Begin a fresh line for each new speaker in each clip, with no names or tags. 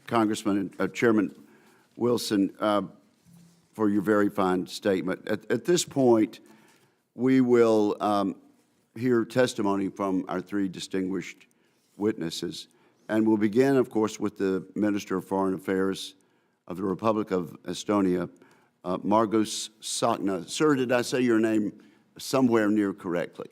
Congressman and Chairman Wilson, for your very fine statement. At this point, we will hear testimony from our three distinguished witnesses. And we'll begin, of course, with the Minister of Foreign Affairs of the Republic of Estonia, Margus Tsahkna. Sir, did I say your name somewhere near correctly?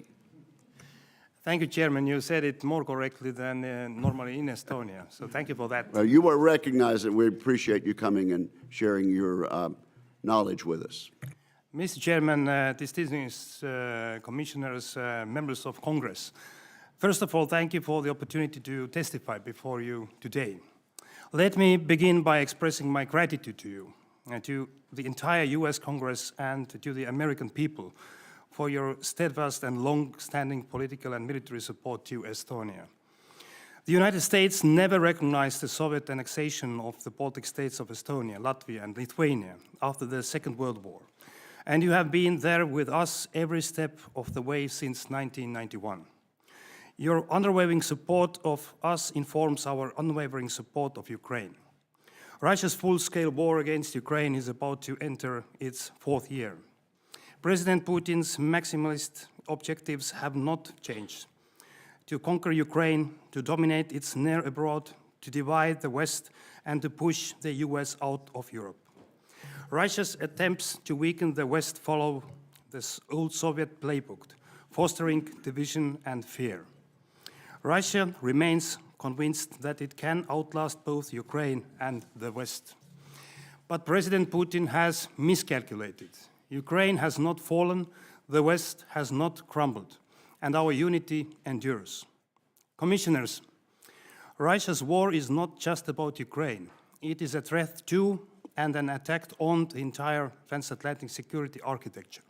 Thank you, Chairman. You said it more correctly than normally in Estonia, so thank you for that.
Well, you were recognized, and we appreciate you coming and sharing your knowledge with us.
Mr. Chairman, distinguished commissioners, members of Congress, first of all, thank you for the opportunity to testify before you today. Let me begin by expressing my gratitude to you, to the entire US Congress, and to the American people for your steadfast and long-standing political and military support to Estonia. The United States never recognized the Soviet annexation of the Baltic states of Estonia, Latvia, and Lithuania after the Second World War. And you have been there with us every step of the way since 1991. Your unwavering support of us informs our unwavering support of Ukraine. Russia's full-scale war against Ukraine is about to enter its fourth year. President Putin's maximalist objectives have not changed: to conquer Ukraine, to dominate its near abroad, to divide the West, and to push the US out of Europe. Russia's attempts to weaken the West follow this old Soviet playbook, fostering division and fear. Russia remains convinced that it can outlast both Ukraine and the West. But President Putin has miscalculated. Ukraine has not fallen, the West has not crumbled, and our unity endures. Commissioners, Russia's war is not just about Ukraine. It is a threat to and an attack on the entire transatlantic security architecture.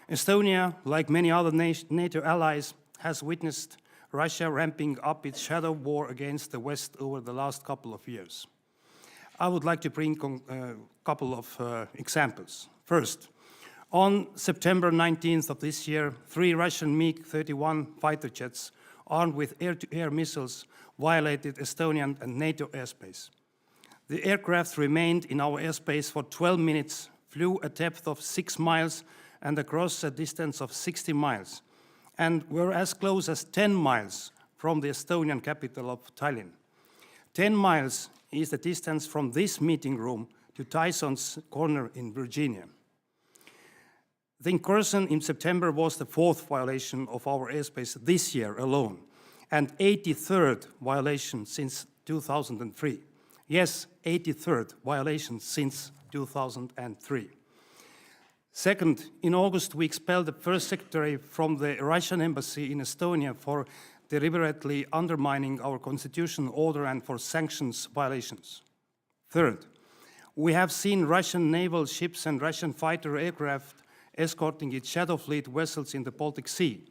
Estonia, like many other NATO allies, has witnessed Russia ramping up its shadow war against the West over the last couple of years. I would like to bring a couple of examples. First, on September 19th of this year, 3 Russian MiG-31 fighter jets armed with air-to-air missiles violated Estonian and NATO airspace. The aircraft remained in our airspace for 12 minutes, flew a depth of 6 miles and across a distance of 60 miles, and were as close as 10 miles from the Estonian capital of Tallinn. 10 miles is the distance from this meeting room to Tyson's Corner in Virginia. The incursion in September was the 4th violation of our airspace this year alone, and 83rd violation since 2003. Yes, 83rd violation since 2003. Second, in August, we expelled the first secretary from the Russian embassy in Estonia for deliberately undermining our constitutional order and for sanctions violations. Third, we have seen Russian naval ships and Russian fighter aircraft escorting its shadow fleet vessels in the Baltic Sea.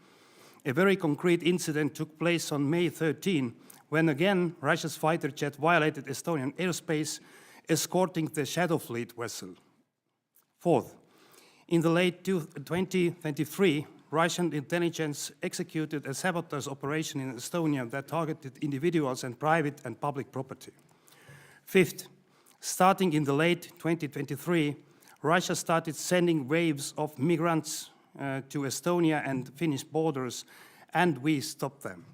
A very concrete incident took place on May 13, when again Russia's fighter jet violated Estonian airspace, escorting the shadow fleet vessel. Fourth, in the late 2023, Russian intelligence executed a sabotage operation in Estonia that targeted individuals and private and public property. Fifth, starting in the late 2023, Russia started sending waves of migrants to Estonia and Finnish borders, and we stopped them.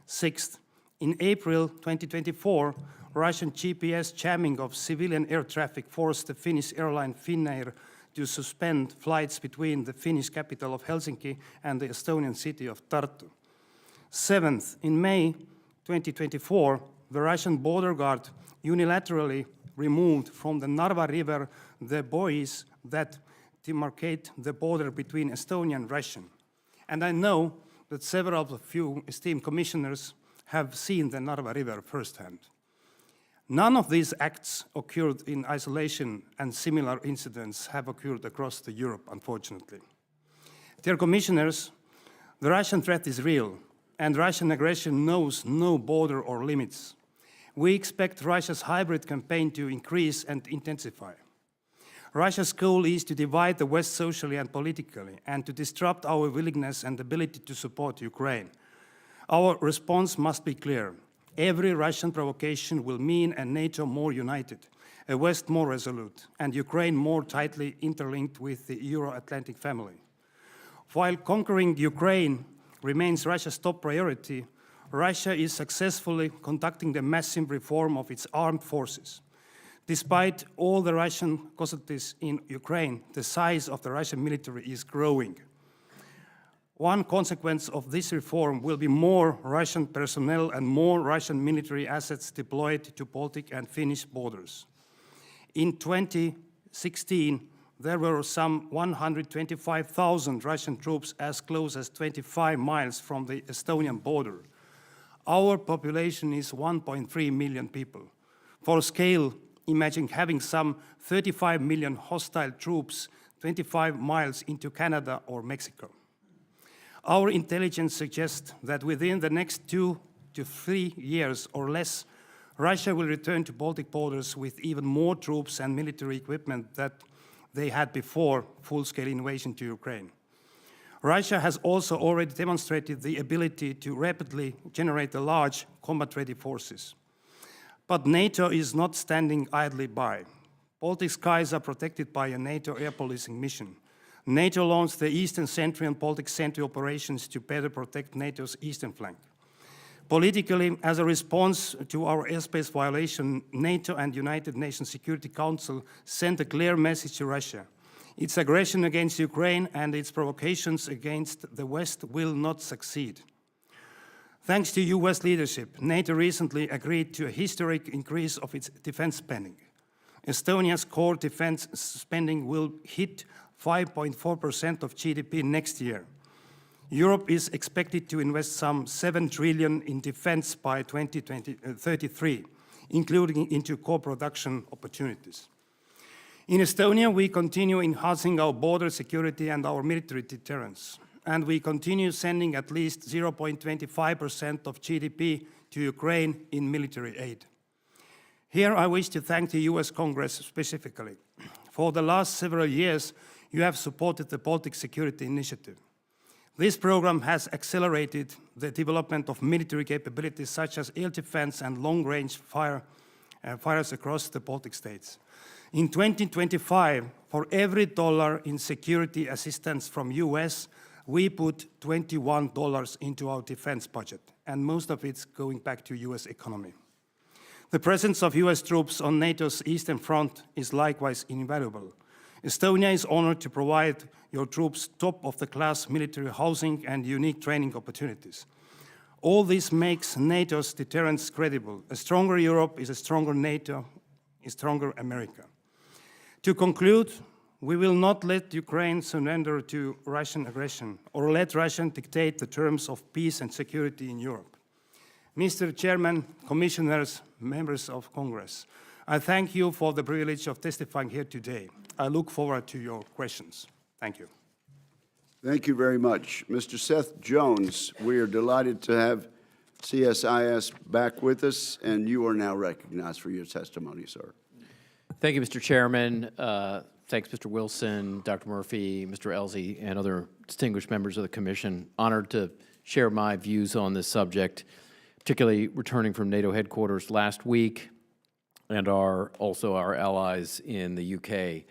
Sixth, in April 2024, Russian GPS jamming of civilian air traffic forced the Finnish airline Finnair to suspend flights between the Finnish capital of Helsinki and the Estonian city of Tartu. Seventh, in May 2024, the Russian border guard unilaterally removed from the Narva River the buoys that demarcate the border between Estonia and Russia. And I know that several of you esteemed commissioners have seen the Narva River firsthand. None of these acts occurred in isolation, and similar incidents have occurred across Europe, unfortunately. Dear commissioners, the Russian threat is real, and Russian aggression knows no border or limits. We expect Russia's hybrid campaign to increase and intensify. Russia's goal is to divide the West socially and politically, and to disrupt our willingness and ability to support Ukraine. Our response must be clear. Every Russian provocation will mean a NATO more united, a West more resolute, and Ukraine more tightly interlinked with the Euro-Atlantic family. While conquering Ukraine remains Russia's top priority, Russia is successfully conducting the massive reform of its armed forces. Despite all the Russian casualties in Ukraine, the size of the Russian military is growing. One consequence of this reform will be more Russian personnel and more Russian military assets deployed to Baltic and Finnish borders. In 2016, there were some 125,000 Russian troops as close as 25 miles from the Estonian border. Our population is 1.3 million people. For scale, imagine having some 35 million hostile troops 25 miles into Canada or Mexico. Our intelligence suggests that within the next 2 to 3 years or less, Russia will return to Baltic borders with even more troops and military equipment that they had before full-scale invasion to Ukraine. Russia has also already demonstrated the ability to rapidly generate large combat-ready forces. But NATO is not standing idly by. Baltic skies are protected by a NATO air policing mission. NATO launched the Eastern Sentry and Baltic Sentry operations to better protect NATO's eastern flank. Politically, as a response to our airspace violation, NATO and United Nations Security Council sent a clear message to Russia. Its aggression against Ukraine and its provocations against the West will not succeed. Thanks to US leadership, NATO recently agreed to a historic increase of its defense spending. Estonia's core defense spending will hit 5.4% of GDP next year. Europe is expected to invest some 7 trillion in defense by 2033, including into co-production opportunities. In Estonia, we continue enhancing our border security and our military deterrence, and we continue sending at least 0.25% of GDP to Ukraine in military aid. Here I wish to thank the US Congress specifically. For the last several years, you have supported the Baltic Security Initiative. This program has accelerated the development of military capabilities such as air defense and long-range fires across the Baltic states. In 2025, for every dollar in security assistance from US, we put $21 into our defense budget, and most of it's going back to US economy. The presence of US troops on NATO's eastern front is likewise invaluable. Estonia is honored to provide your troops top-of-the-class military housing and unique training opportunities. All this makes NATO's deterrence credible. A stronger Europe is a stronger NATO, a stronger America. To conclude, we will not let Ukraine surrender to Russian aggression or let Russia dictate the terms of peace and security in Europe. Mr. Chairman, Commissioners, Members of Congress, I thank you for the privilege of testifying here today. I look forward to your questions. Thank you.
Thank you very much. Mr. Seth Jones, we are delighted to have CSIS back with us, and you are now recognized for your testimony, sir.
Thank you, Mr. Chairman. Thanks, Mr. Wilson, Dr. Murphy, Mr. Elsie, and other distinguished members of the Commission. Honored to share my views on this subject, particularly returning from NATO headquarters last week and also our allies in the UK.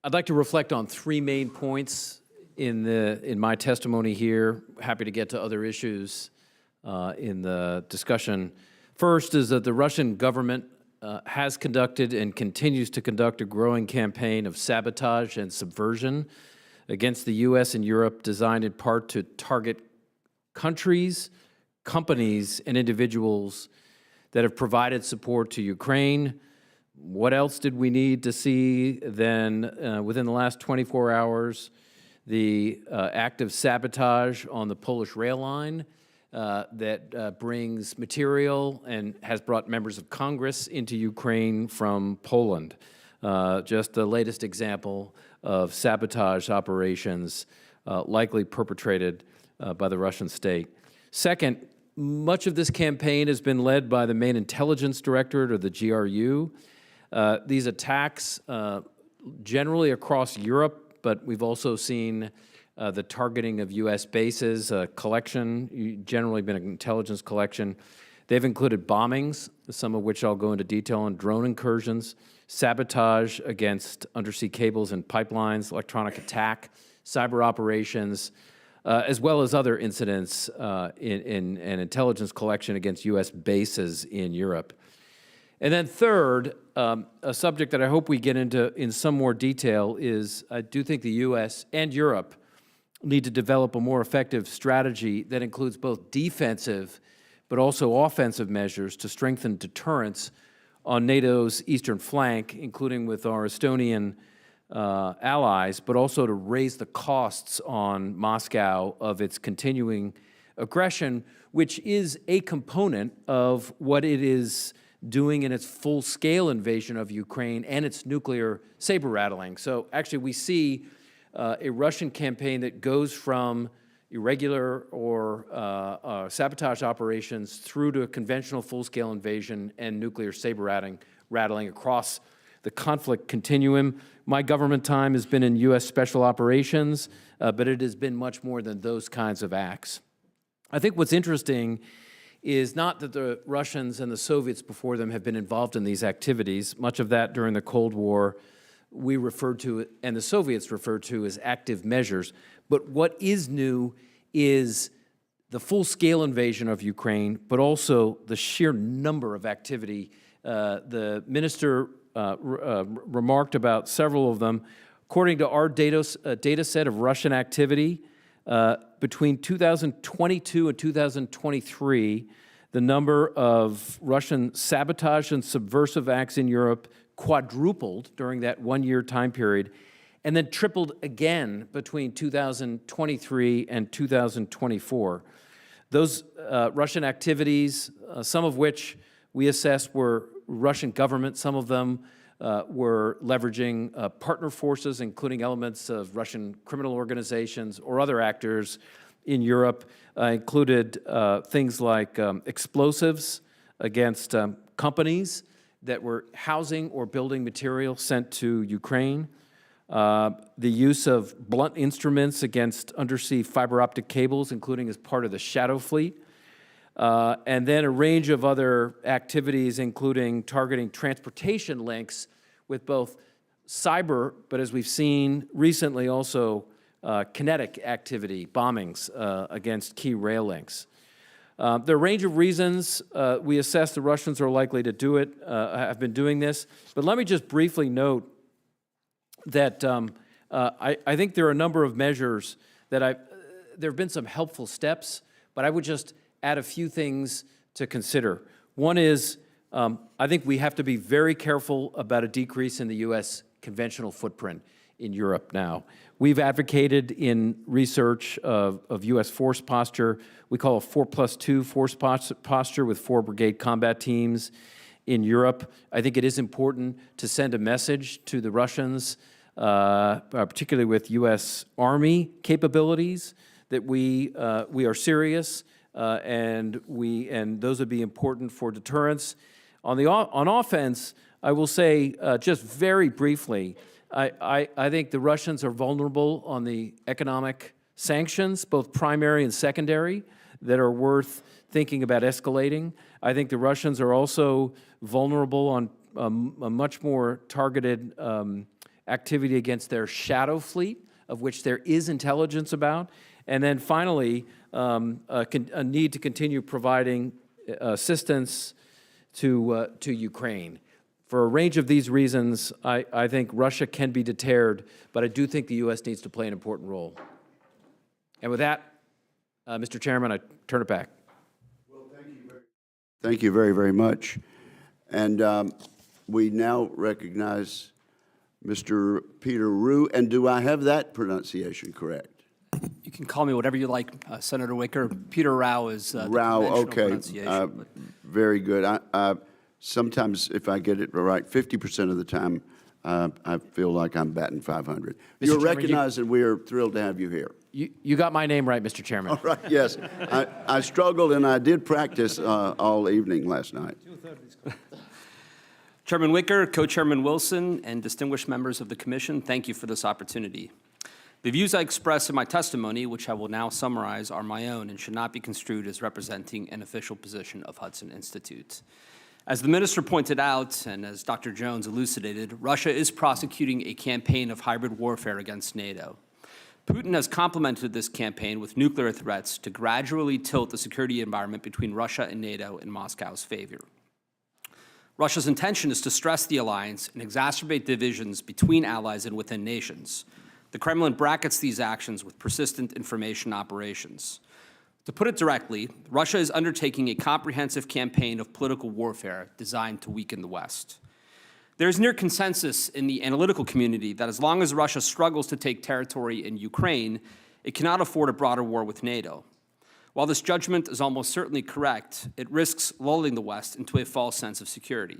I'd like to reflect on 3 main points in my testimony here. Happy to get to other issues in the discussion. First is that the Russian government has conducted and continues to conduct a growing campaign of sabotage and subversion against the US and Europe, designed in part to target countries, companies, and individuals that have provided support to Ukraine. What else did we need to see then within the last 24 hours? The act of sabotage on the Polish rail line that brings material and has brought members of Congress into Ukraine from Poland. Just the latest example of sabotage operations likely perpetrated by the Russian state. Second, much of this campaign has been led by the main intelligence directorate, or the GRU. These attacks generally across Europe, but we've also seen the targeting of U.S. bases, collection, generally been an intelligence collection. They've included bombings, some of which I'll go into detail on, drone incursions, sabotage against undersea cables and pipelines, electronic attack, cyber operations, as well as other incidents in intelligence collection against U.S. bases in Europe. And then third, a subject that I hope we get into in some more detail is I do think the U.S. and Europe need to develop a more effective strategy that includes both defensive but also offensive measures to strengthen deterrence on NATO's eastern flank, including with our Estonian allies, but also to raise the costs on Moscow of its continuing aggression, which is a component of what it is doing in its full-scale invasion of Ukraine and its nuclear saber-rattling. So actually we see a Russian campaign that goes from irregular or sabotage operations through to a conventional full-scale invasion and nuclear saber-rattling across the conflict continuum. My government time has been in U.S. special operations, but it has been much more than those kinds of acts. I think what's interesting is not that the Russians and the Soviets before them have been involved in these activities. Much of that during the Cold War we referred to, and the Soviets referred to, as active measures. But what is new is the full-scale invasion of Ukraine, but also the sheer number of activity. The minister remarked about several of them. According to our data set of Russian activity, between 2022 and 2023, the number of Russian sabotage and subversive acts in Europe quadrupled during that one-year time period, and then tripled again between 2023 and 2024. Those Russian activities, some of which we assessed were Russian government, some of them were leveraging partner forces, including elements of Russian criminal organizations or other actors in Europe, included things like explosives against companies that were housing or building material sent to Ukraine, the use of blunt instruments against undersea fiber optic cables, including as part of the Shadow Fleet, and then a range of other activities, including targeting transportation links with both cyber, but as we've seen recently also kinetic activity, bombings against key rail links. There are a range of reasons we assess the Russians are likely to do it, have been doing this, but let me just briefly note that I think there are a number of measures that there have been some helpful steps, but I would just add a few things to consider. One is, I think we have to be very careful about a decrease in the U.S. conventional footprint in Europe now. We've advocated in research of U.S. force posture. We call a 4+2 force posture with 4 brigade combat teams in Europe. I think it is important to send a message to the Russians, particularly with U.S. Army capabilities, that we are serious, and those would be important for deterrence. On offense, I will say just very briefly, I think the Russians are vulnerable on the economic sanctions, both primary and secondary, that are worth thinking about escalating. I think the Russians are also vulnerable on a much more targeted activity against their Shadow Fleet, of which there is intelligence about. And then finally, a need to continue providing assistance to Ukraine. For a range of these reasons, I think Russia can be deterred, but I do think the U.S. needs to play an important role. And with that, Mr. Chairman, I turn it back.
Well, thank you very, very much. And we now recognize Mr. Peter Rue. And do I have that pronunciation correct?
You can call me whatever you like, Senator Wicker. Peter Rao is the
Rao,
conventional
okay.
pronunciation.
Very good. Sometimes if I get it right, 50% of the time, I feel like I'm batting 500. You're recognized, and we are thrilled to have you here.
You got my name right, Mr. Chairman.
All right, yes. I struggled, and I did practice all evening last night.
Chairman Wicker, Co-Chairman Wilson, and distinguished members of the Commission, thank you for this opportunity. The views I express in my testimony, which I will now summarize, are my own and should not be construed as representing an official position of Hudson Institute. As the minister pointed out, and as Dr. Jones elucidated, Russia is prosecuting a campaign of hybrid warfare against NATO. Putin has complemented this campaign with nuclear threats to gradually tilt the security environment between Russia and NATO in Moscow's favor. Russia's intention is to stress the alliance and exacerbate divisions between allies and within nations. The Kremlin brackets these actions with persistent information operations. To put it directly, Russia is undertaking a comprehensive campaign of political warfare designed to weaken the West. There is near consensus in the analytical community that as long as Russia struggles to take territory in Ukraine, it cannot afford a broader war with NATO. While this judgment is almost certainly correct, it risks lulling the West into a false sense of security.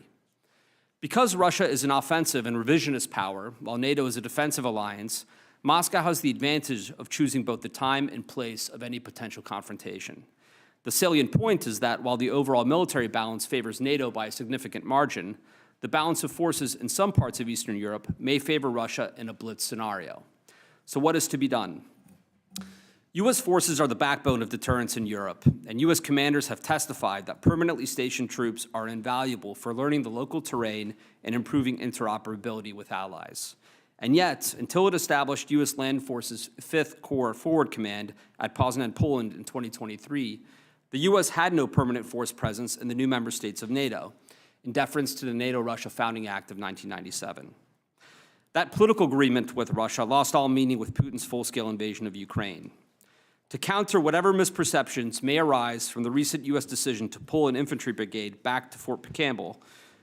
Because Russia is an offensive and revisionist power, while NATO is a defensive alliance, Moscow has the advantage of choosing both the time and place of any potential confrontation. The salient point is that while the overall military balance favors NATO by a significant margin, the balance of forces in some parts of Eastern Europe may favor Russia in a blitz scenario. So what is to be done? U.S. forces are the backbone of deterrence in Europe, and U.S. commanders have testified that permanently stationed troops are invaluable for learning the local terrain and improving interoperability with allies. And yet, until it established U.S. Land Forces 5th Corps Forward Command at Poznan, Poland in 2023, the U.S. had no permanent force presence in the new member states of NATO, in deference to the NATO-Russia Founding Act of 1997. That political agreement with Russia lost all meaning with Putin's full-scale invasion of Ukraine. To counter whatever misperceptions may arise from the recent U.S. decision to pull an infantry brigade back to Fort Campbell,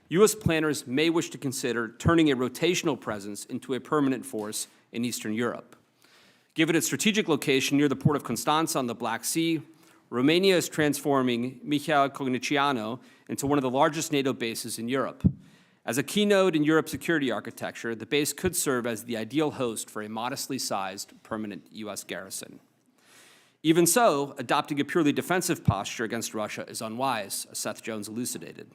U.S. planners may wish to consider turning a rotational presence into a permanent force in Eastern Europe. Given its strategic location near the port of Constanța on the Black Sea, Romania is transforming Mihail Cognițianu into one of the largest NATO bases in Europe. As a keynote in Europe's security architecture, the base could serve as the ideal host for a modestly sized permanent U.S. garrison. Even so, adopting a purely defensive posture against Russia is unwise, as Seth Jones elucidated.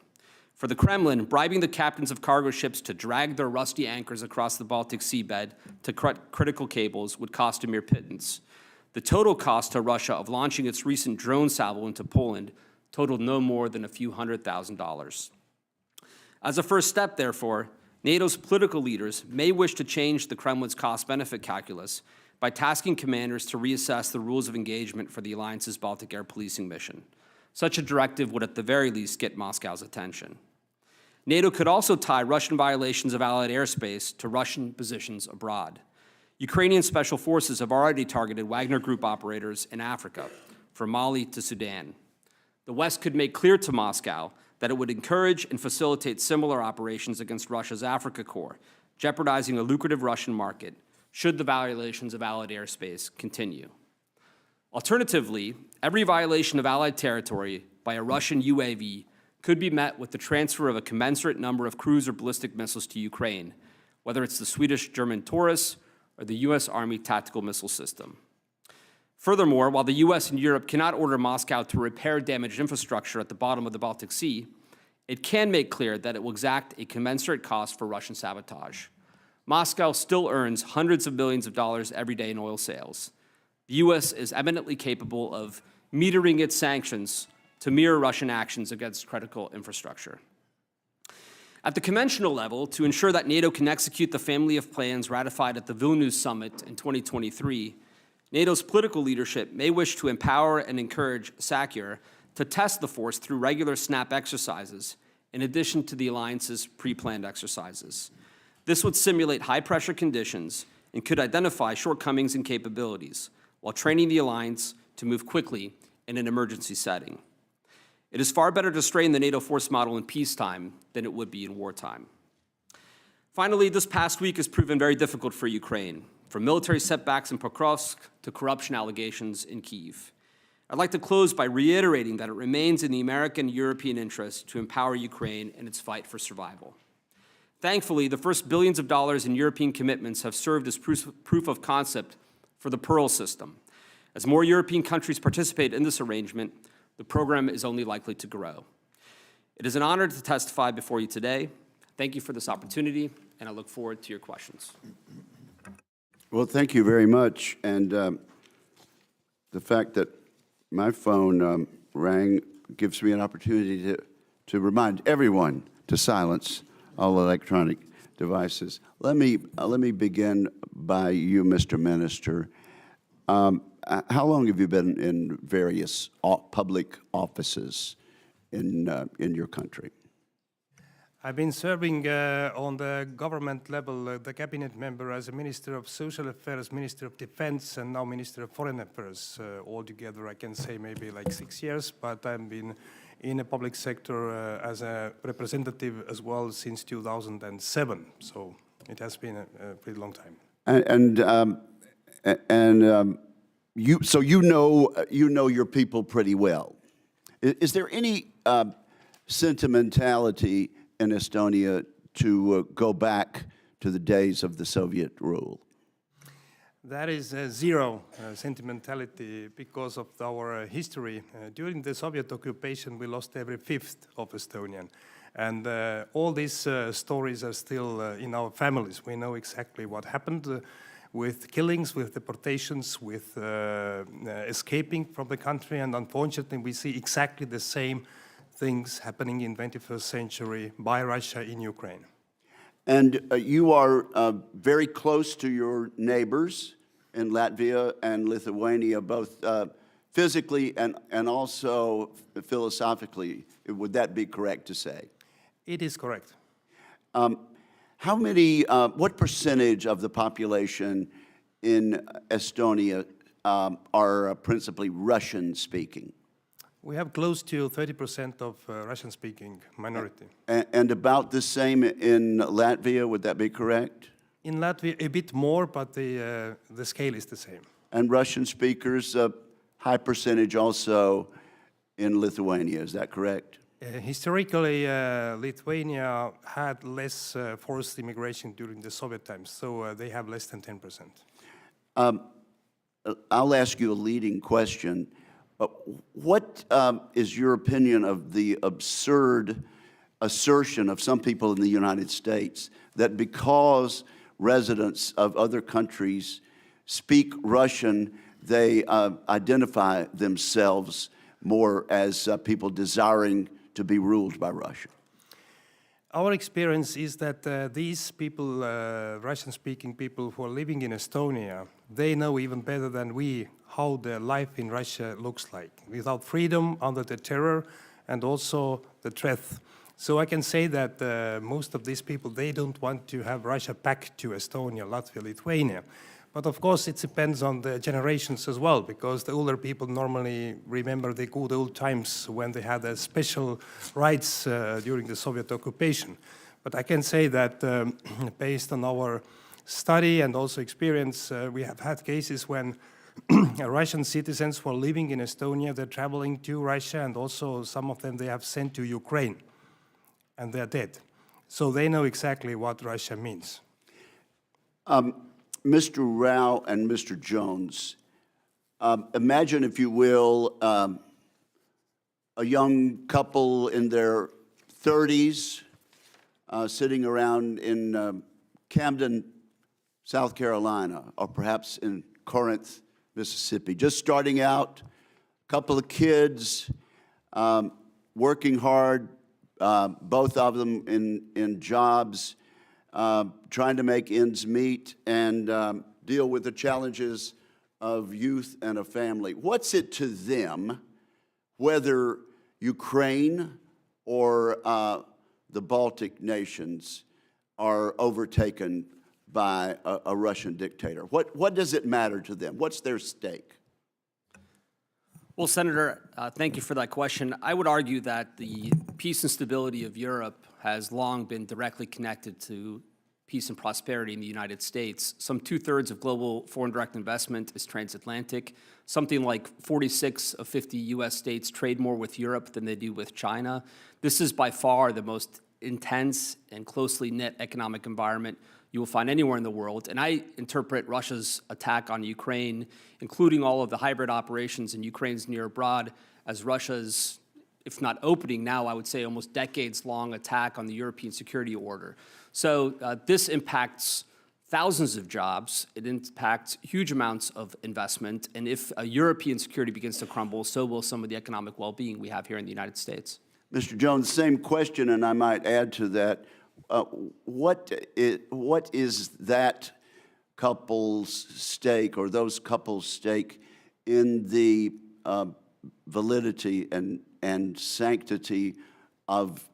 For the Kremlin, bribing the captains of cargo ships to drag their rusty anchors across the Baltic seabed to critical cables would cost a mere pittance. The total cost to Russia of launching its recent drone salvo into Poland totaled no more than a few $100,000. As a first step, therefore, NATO's political leaders may wish to change the Kremlin's cost-benefit calculus by tasking commanders to reassess the rules of engagement for the alliance's Baltic air policing mission. Such a directive would at the very least get Moscow's attention. NATO could also tie Russian violations of Allied airspace to Russian positions abroad. Ukrainian special forces have already targeted Wagner Group operators in Africa, from Mali to Sudan. The West could make clear to Moscow that it would encourage and facilitate similar operations against Russia's Africa Corps, jeopardizing a lucrative Russian market, should the violations of Allied airspace continue. Alternatively, every violation of Allied territory by a Russian UAV could be met with the transfer of a commensurate number of cruise or ballistic missiles to Ukraine, whether it's the Swedish-German Taurus or the U.S. Army Tactical Missile System. Furthermore, while the U.S. and Europe cannot order Moscow to repair damaged infrastructure at the bottom of the Baltic Sea, it can make clear that it will exact a commensurate cost for Russian sabotage. Moscow still earns hundreds of millions of dollars every day in oil sales. The U.S. is eminently capable of metering its sanctions to mirror Russian actions against critical infrastructure. At the conventional level, to ensure that NATO can execute the family of plans ratified at the Vilnius summit in 2023, NATO's political leadership may wish to empower and encourage SACEUR to test the force through regular SNAP exercises, in addition to the alliance's pre-planned exercises. This would simulate high-pressure conditions and could identify shortcomings and capabilities, while training the alliance to move quickly in an emergency setting. It is far better to strain the NATO force model in peacetime than it would be in wartime. Finally, this past week has proven very difficult for Ukraine, from military setbacks in Pokrovsk to corruption allegations in Kyiv. I'd like to close by reiterating that it remains in the American and European interest to empower Ukraine in its fight for survival. Thankfully, the first billions of dollars in European commitments have served as proof of concept for the Pearl system. As more European countries participate in this arrangement, the program is only likely to grow. It is an honor to testify before you today. Thank you for this opportunity, and I look forward to your questions.
Well, thank you very much. And the fact that my phone rang gives me an opportunity to remind everyone to silence all electronic devices. Let me begin by you, Mr. Minister. How long have you been in various public offices in your country?
I've been serving on the government level, the cabinet member as a Minister of Social Affairs, Minister of Defense, and now Minister of Foreign Affairs. Altogether, I can say maybe like 6 years, but I've been in the public sector as a representative as well since 2007. So it has been a pretty long time. You know your people pretty well. Is there any sentimentality in Estonia to go back to the days of the Soviet rule? That is zero sentimentality because of our history. During the Soviet occupation, we lost every fifth of Estonian. And all these stories are still in our families. We know exactly what happened with killings, with deportations, with escaping from the country. And unfortunately, we see exactly the same things happening in 21st century by Russia in Ukraine.
And you are very close to your neighbors in Latvia and Lithuania, both physically and also philosophically. Would that be correct to say?
It is correct.
What percentage of the population in Estonia are principally Russian-speaking?
We have close to 30% of Russian-speaking minority.
And about the same in Latvia, would that be correct?
In Latvia, a bit more, but the scale is the same.
And Russian speakers, a high percentage also in Lithuania, is that correct?
Historically, Lithuania had less forced immigration during the Soviet times, so they have less than 10%.
I'll ask you a leading question. What is your opinion of the absurd assertion of some people in the United States that because residents of other countries speak Russian, they identify themselves more as people desiring to be ruled by Russia?
Our experience is that these people, Russian-speaking people who are living in Estonia, they know even better than we how the life in Russia looks like, without freedom, under the terror, and also the threat. So I can say that most of these people, they don't want to have Russia back to Estonia, Latvia, Lithuania. But of course, it depends on the generations as well, because the older people normally remember the good old times when they had special rights during the Soviet occupation. But I can say that based on our study and also experience, we have had cases when Russian citizens who are living in Estonia, they're traveling to Russia, and also some of them they have sent to Ukraine, and they're dead. So they know exactly what Russia means.
Mr. Rao and Mr. Jones, imagine, if you will, a young couple in their 30s sitting around in Camden, South Carolina, or perhaps in Corinth, Mississippi, just starting out, a couple of kids, working hard, both of them in jobs, trying to make ends meet and deal with the challenges of youth and a family. What's it to them whether Ukraine or the Baltic nations are overtaken by a Russian dictator? What does it matter to them? What's their stake?
Well, Senator, thank you for that question. I would argue that the peace and stability of Europe has long been directly connected to peace and prosperity in the United States. Some 2/3 of global foreign direct investment is transatlantic. Something like 46 of 50 U.S. states trade more with Europe than they do with China. This is by far the most intense and closely knit economic environment you will find anywhere in the world. And I interpret Russia's attack on Ukraine, including all of the hybrid operations in Ukraine's near abroad, as Russia's, if not opening now, I would say almost decades-long attack on the European security order. So this impacts thousands of jobs, it impacts huge amounts of investment, and if European security begins to crumble, so will some of the economic well-being we have here in the United States.
Mr. Jones, same question, and I might add to that. What is that couple's stake, or those couples' stake, in the validity and sanctity of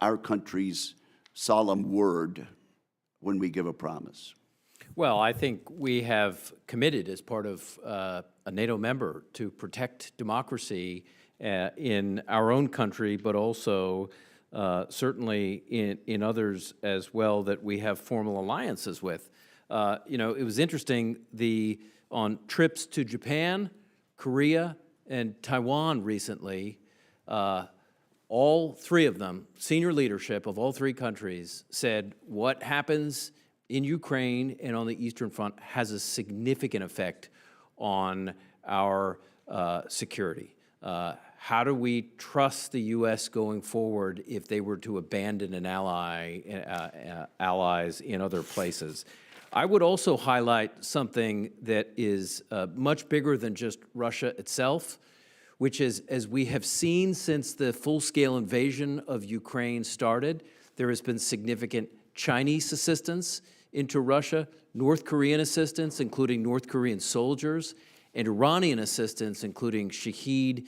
our country's solemn word when we give a promise?
Well, I think we have committed as part of a NATO member to protect democracy in our own country, but also certainly in others as well that we have formal alliances with. You know, it was interesting, on trips to Japan, Korea, and Taiwan recently, all three of them, senior leadership of all three countries, said what happens in Ukraine and on the Eastern Front has a significant effect on our security. How do we trust the U.S. going forward if they were to abandon an allies in other places? I would also highlight something that is much bigger than just Russia itself, which is, as we have seen since the full-scale invasion of Ukraine started, there has been significant Chinese assistance into Russia, North Korean assistance, including North Korean soldiers, and Iranian assistance, including Shahed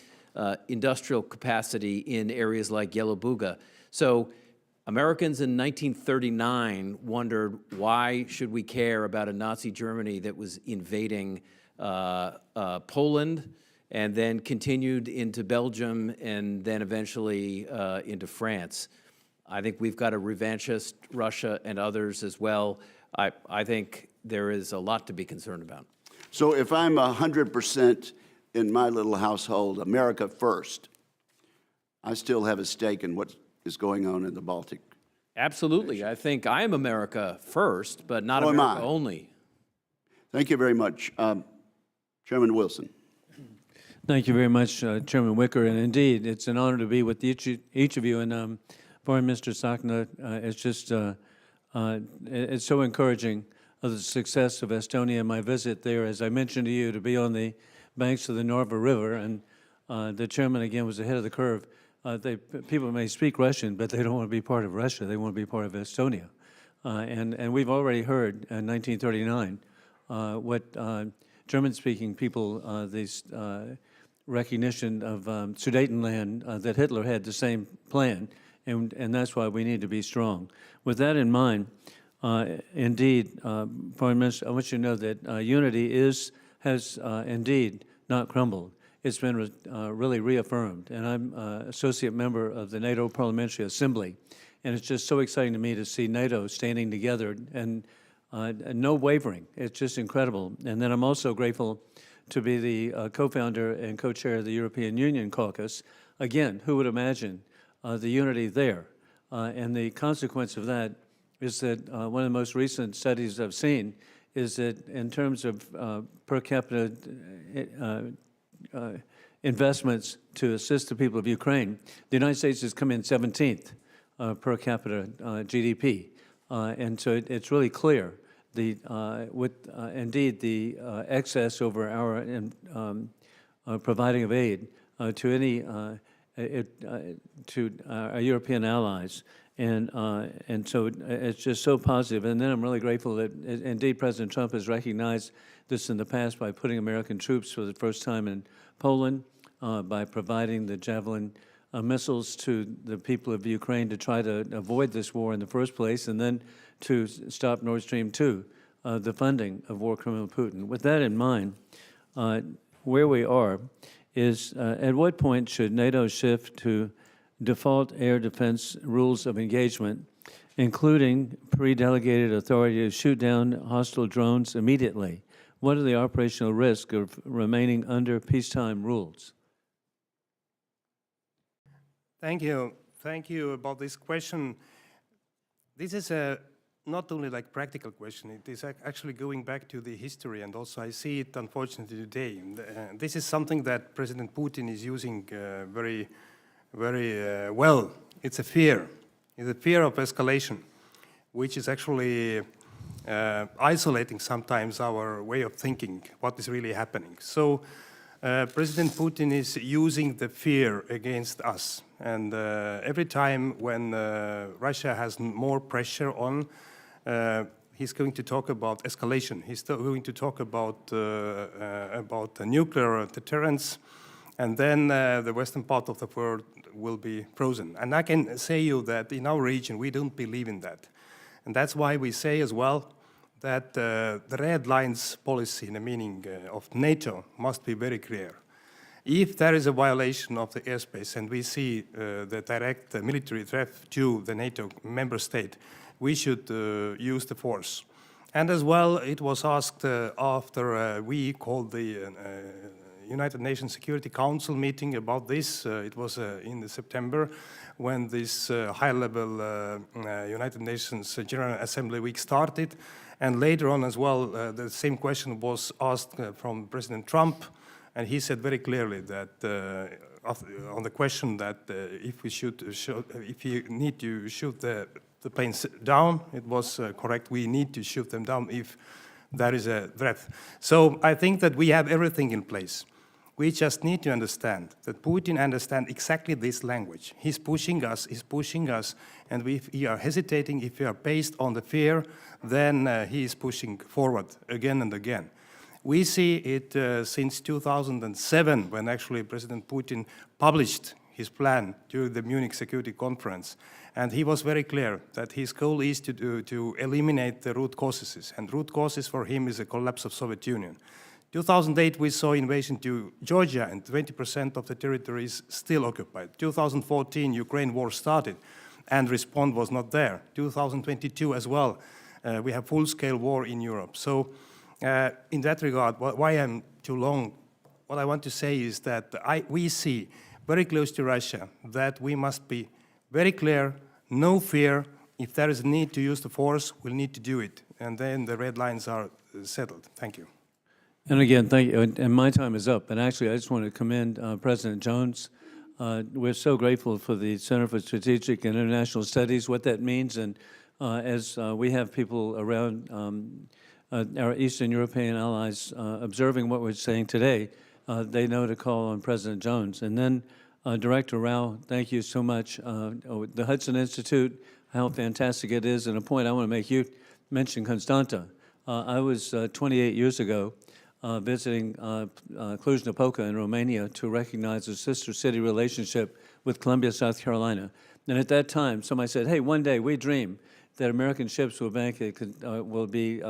industrial capacity in areas like Yelabuga. So Americans in 1939 wondered, why should we care about a Nazi Germany that was invading Poland, and then continued into Belgium, and then eventually into France? I think we've got a revanchist Russia and others as well. I think there is a lot to be concerned about.
So if I'm 100% in my little household, America first, I still have a stake in what is going on in the Baltic.
Absolutely. I think I am America first, but not
So am
America
I.
only.
Thank you very much. Chairman Wilson.
Thank you very much, Chairman Wicker. And indeed, it's an honor to be with each of you. And Foreign Minister Sakna, it's just it's so encouraging of the success of Estonia and my visit there, as I mentioned to you, to be on the banks of the Narva River. And the chairman, again, was ahead of the curve. People may speak Russian, but they don't want to be part of Russia. They want to be part of Estonia. And we've already heard in 1939 what German-speaking people, this recognition of Sudetenland, that Hitler had the same plan, and that's why we need to be strong. With that in mind, indeed, Foreign Minister, I want you to know that unity has indeed not crumbled. It's been really reaffirmed, and I'm associate member of the NATO Parliamentary Assembly, and it's just so exciting to me to see NATO standing together and no wavering. It's just incredible. And then I'm also grateful to be the co-founder and co-chair of the European Union Caucus. Again, who would imagine the unity there? And the consequence of that is that one of the most recent studies I've seen is that in terms of per capita investments to assist the people of Ukraine, the United States has come in 17th per capita GDP. And so it's really clear indeed the excess over our providing of aid to any to our European allies, and so it's just so positive. And then I'm really grateful that indeed President Trump has recognized this in the past by putting American troops for the first time in Poland, by providing the Javelin missiles to the people of Ukraine to try to avoid this war in the first place, and then to stop Nord Stream 2, the funding of war criminal Putin. With that in mind, where we are is at what point should NATO shift to default air defense rules of engagement, including pre-delegated authority to shoot down hostile drones immediately? What are the operational risks of remaining under peacetime rules?
Thank you. Thank you about this question. This is a not only like practical question, it is actually going back to the history, and also I see it unfortunately today. This is something that President Putin is using very well. It's a fear. It's a fear of escalation, which is actually isolating sometimes our way of thinking, what is really happening. So President Putin is using the fear against us. And every time when Russia has more pressure on, he's going to talk about escalation. He's still going to talk about nuclear deterrence. And then the western part of the world will be frozen. And I can say you that in our region, we don't believe in that. And that's why we say as well that the red lines policy, in the meaning of NATO, must be very clear. If there is a violation of the airspace and we see the direct military threat to the NATO member state, we should use the force. And as well, it was asked after we called the United Nations Security Council meeting about this. It was in September when this high-level United Nations General Assembly week started. And later on as well, the same question was asked from President Trump, and he said very clearly that on the question that if you need to shoot the planes down, it was correct. We need to shoot them down if there is a threat. So I think that we have everything in place. We just need to understand that Putin understands exactly this language. He's pushing us, and if we are hesitating, if we are based on the fear, then he is pushing forward again and again. We see it since 2007, when actually President Putin published his plan during the Munich Security Conference. And he was very clear that his goal is to eliminate the root causes. And root causes for him is the collapse of Soviet Union. 2008, we saw invasion to Georgia, and 20% of the territory is still occupied. 2014, Ukraine war started, and response was not there. 2022 as well, we have full-scale war in Europe. So in that regard, why I'm too long, what I want to say is that we see very close to Russia that we must be very clear, no fear. If there is a need to use the force, we'll need to do it. And then the red lines are settled. Thank you.
And again, thank you. And my time is up. And actually, I just want to commend President Jones. We're so grateful for the Center for Strategic and International Studies, what that means. And as we have people around our Eastern European allies observing what we're saying today, they know to call on President Jones. And then Director Rao, thank you so much. The Hudson Institute, how fantastic it is. And a point I want to make, you mentioned Constanta. I was 28 years ago visiting Cluj-Napoca in Romania to recognize a sister city relationship with Columbia, South Carolina. And at that time, somebody said, hey, one day we dream that American ships will be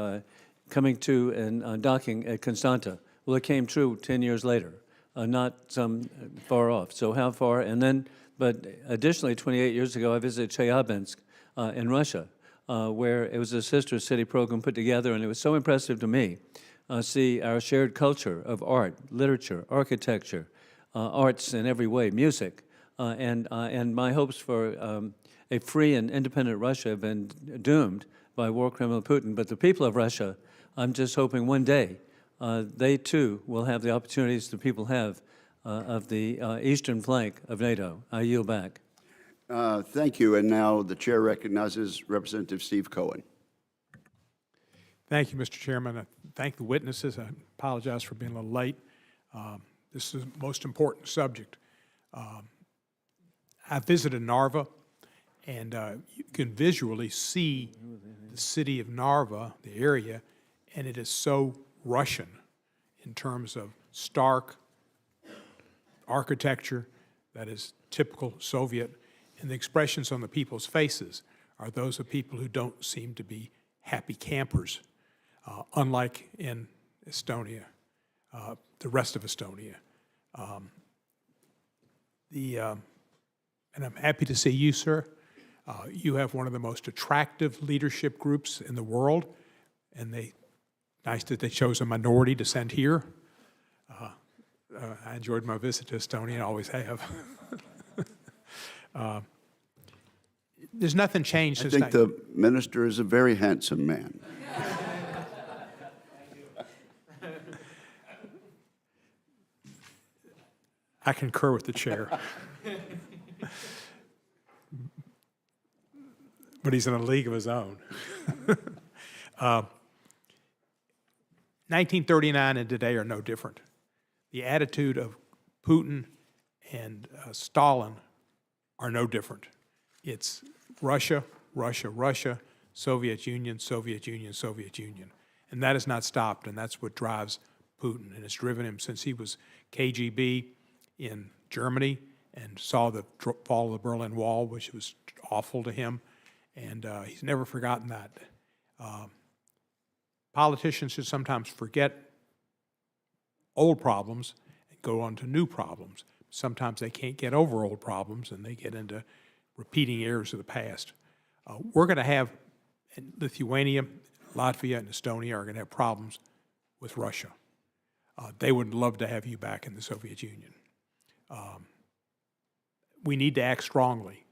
coming to and docking at Constanta. Well, it came true 10 years later, not some far off. So how far? And then, but additionally, 28 years ago, I visited Chelyabinsk in Russia, where it was a sister city program put together, and it was so impressive to me. See our shared culture of art, literature, architecture, arts in every way, music, and my hopes for a free and independent Russia have been doomed by war criminal Putin. But the people of Russia, I'm just hoping one day they too will have the opportunities the people have of the eastern flank of NATO. I yield back.
Thank you. And now the chair recognizes Representative Steve Cohen.
Thank you, Mr. Chairman. I thank the witnesses. I apologize for being a little late. This is the most important subject. I visited Narva, and you can visually see the city of Narva, the area, and it is so Russian in terms of stark architecture that is typical Soviet, and the expressions on the people's faces are those of people who don't seem to be happy campers. Unlike in Estonia, the rest of Estonia. And I'm happy to see you, sir. You have one of the most attractive leadership groups in the world, and nice that they chose a minority to send here. I enjoyed my visit to Estonia, I always have. There's nothing changed since...
I think the minister is a very handsome man.
I concur with the chair. But he's in a league of his own. 1939 and today are no different. The attitude of Putin and Stalin are no different. It's Russia, Russia, Russia, Soviet Union, Soviet Union, Soviet Union. And that has not stopped, and that's what drives Putin. And it's driven him since he was KGB in Germany and saw the fall of the Berlin Wall, which was awful to him. And he's never forgotten that. Politicians should sometimes forget old problems and go on to new problems. Sometimes they can't get over old problems and they get into repeating errors of the past. We're going to have, in Lithuania, Latvia, and Estonia are going to have problems with Russia. They would love to have you back in the Soviet Union. We need to act strongly.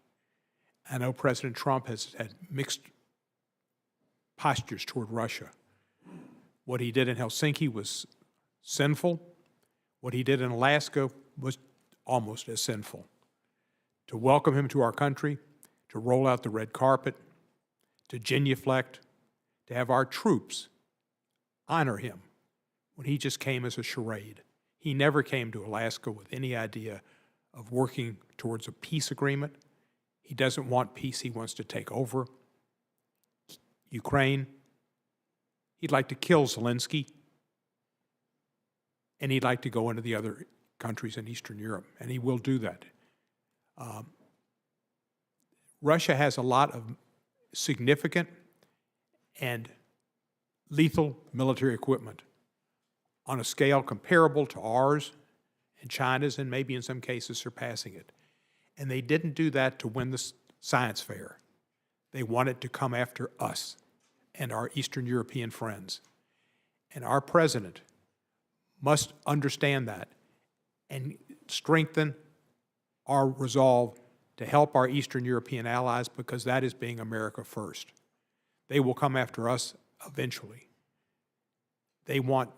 I know President Trump has had mixed postures toward Russia. What he did in Helsinki was sinful. What he did in Alaska was almost as sinful. To welcome him to our country, to roll out the red carpet, to genuflect, to have our troops honor him when he just came as a charade. He never came to Alaska with any idea of working towards a peace agreement. He doesn't want peace. He wants to take over Ukraine. He'd like to kill Zelensky, and he'd like to go into the other countries in Eastern Europe, and he will do that. Russia has a lot of significant and lethal military equipment on a scale comparable to ours and China's, and maybe in some cases surpassing it. And they didn't do that to win the science fair. They wanted to come after us and our Eastern European friends. And our president must understand that and strengthen our resolve to help our Eastern European allies, because that is being America first. They will come after us eventually. They want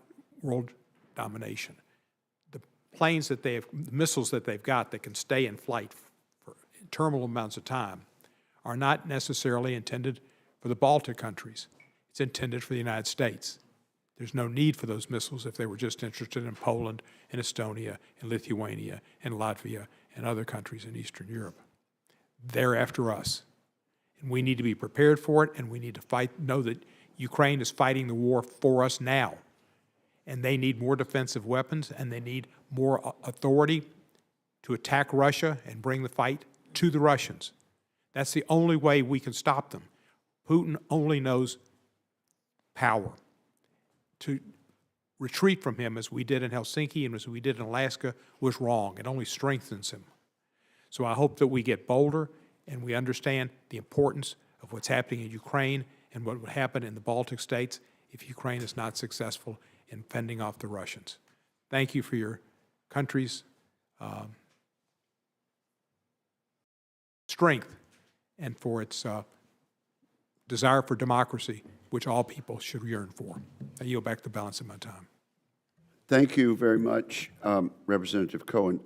world domination. The planes that they have, the missiles that they've got that can stay in flight for interminable amounts of time are not necessarily intended for the Baltic countries. It's intended for the United States. There's no need for those missiles if they were just interested in Poland and Estonia and Lithuania and Latvia and other countries in Eastern Europe. They're after us. And we need to be prepared for it, and we need to fight, know that Ukraine is fighting the war for us now. And they need more defensive weapons, and they need more authority to attack Russia and bring the fight to the Russians. That's the only way we can stop them. Putin only knows power. To retreat from him, as we did in Helsinki and as we did in Alaska, was wrong. It only strengthens him. So I hope that we get bolder and we understand the importance of what's happening in Ukraine and what would happen in the Baltic states if Ukraine is not successful in fending off the Russians. Thank you for your country's strength and for its desire for democracy, which all people should yearn for. I yield back the balance of my time.
Thank you very much, Representative Cohen.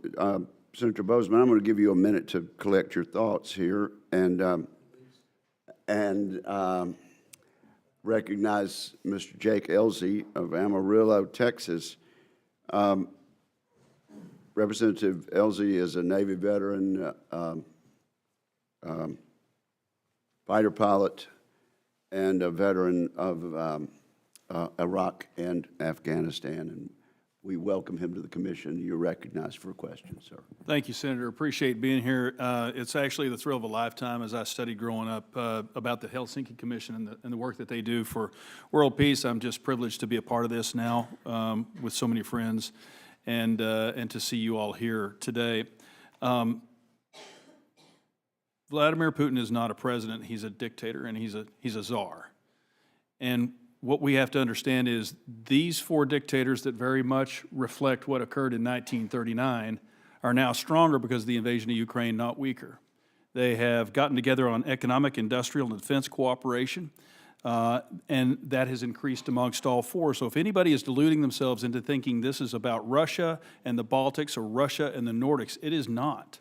Senator Bozeman, I'm going to give you a minute to collect your thoughts here and recognize Mr. Jake Elzy of Amarillo, Texas. Representative Elzy is a Navy veteran, fighter pilot, and a veteran of Iraq and Afghanistan, and we welcome him to the commission. You're recognized for a question, sir.
Thank you, Senator. Appreciate being here. It's actually the thrill of a lifetime as I studied growing up about the Helsinki Commission and the work that they do for world peace. I'm just privileged to be a part of this now with so many friends and to see you all here today. Vladimir Putin is not a president. He's a dictator, and he's a czar. And what we have to understand is these four dictators that very much reflect what occurred in 1939 are now stronger because of the invasion of Ukraine, not weaker. They have gotten together on economic, industrial, and defense cooperation, and that has increased amongst all four. So if anybody is deluding themselves into thinking this is about Russia and the Baltics or Russia and the Nordics, it is not.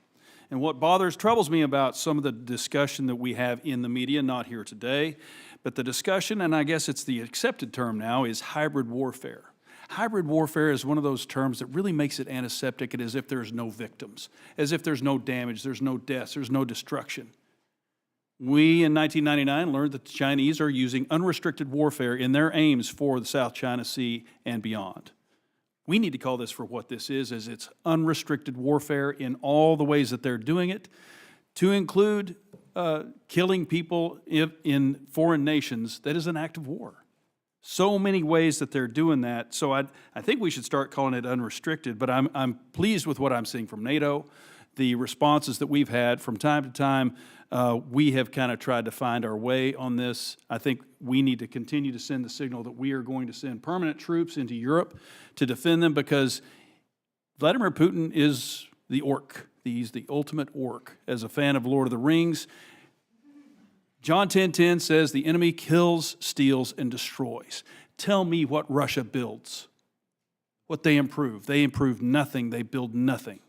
And what troubles me about some of the discussion that we have in the media, not here today, but the discussion, and I guess it's the accepted term now, is hybrid warfare. Hybrid warfare is one of those terms that really makes it antiseptic and as if there's no victims, as if there's no damage, there's no deaths, there's no destruction. We, in 1999, learned that the Chinese are using unrestricted warfare in their aims for the South China Sea and beyond. We need to call this for what this is, as it's unrestricted warfare in all the ways that they're doing it, to include killing people in foreign nations. That is an act of war. So many ways that they're doing that. So I think we should start calling it unrestricted, but I'm pleased with what I'm seeing from NATO. The responses that we've had from time to time, we have kind of tried to find our way on this. I think we need to continue to send the signal that we are going to send permanent troops into Europe to defend them, because Vladimir Putin is the orc. He's the ultimate orc. As a fan of Lord of the Rings, John 10:10 says the enemy kills, steals, and destroys. Tell me what Russia builds, what they improve. They improve nothing. They build nothing.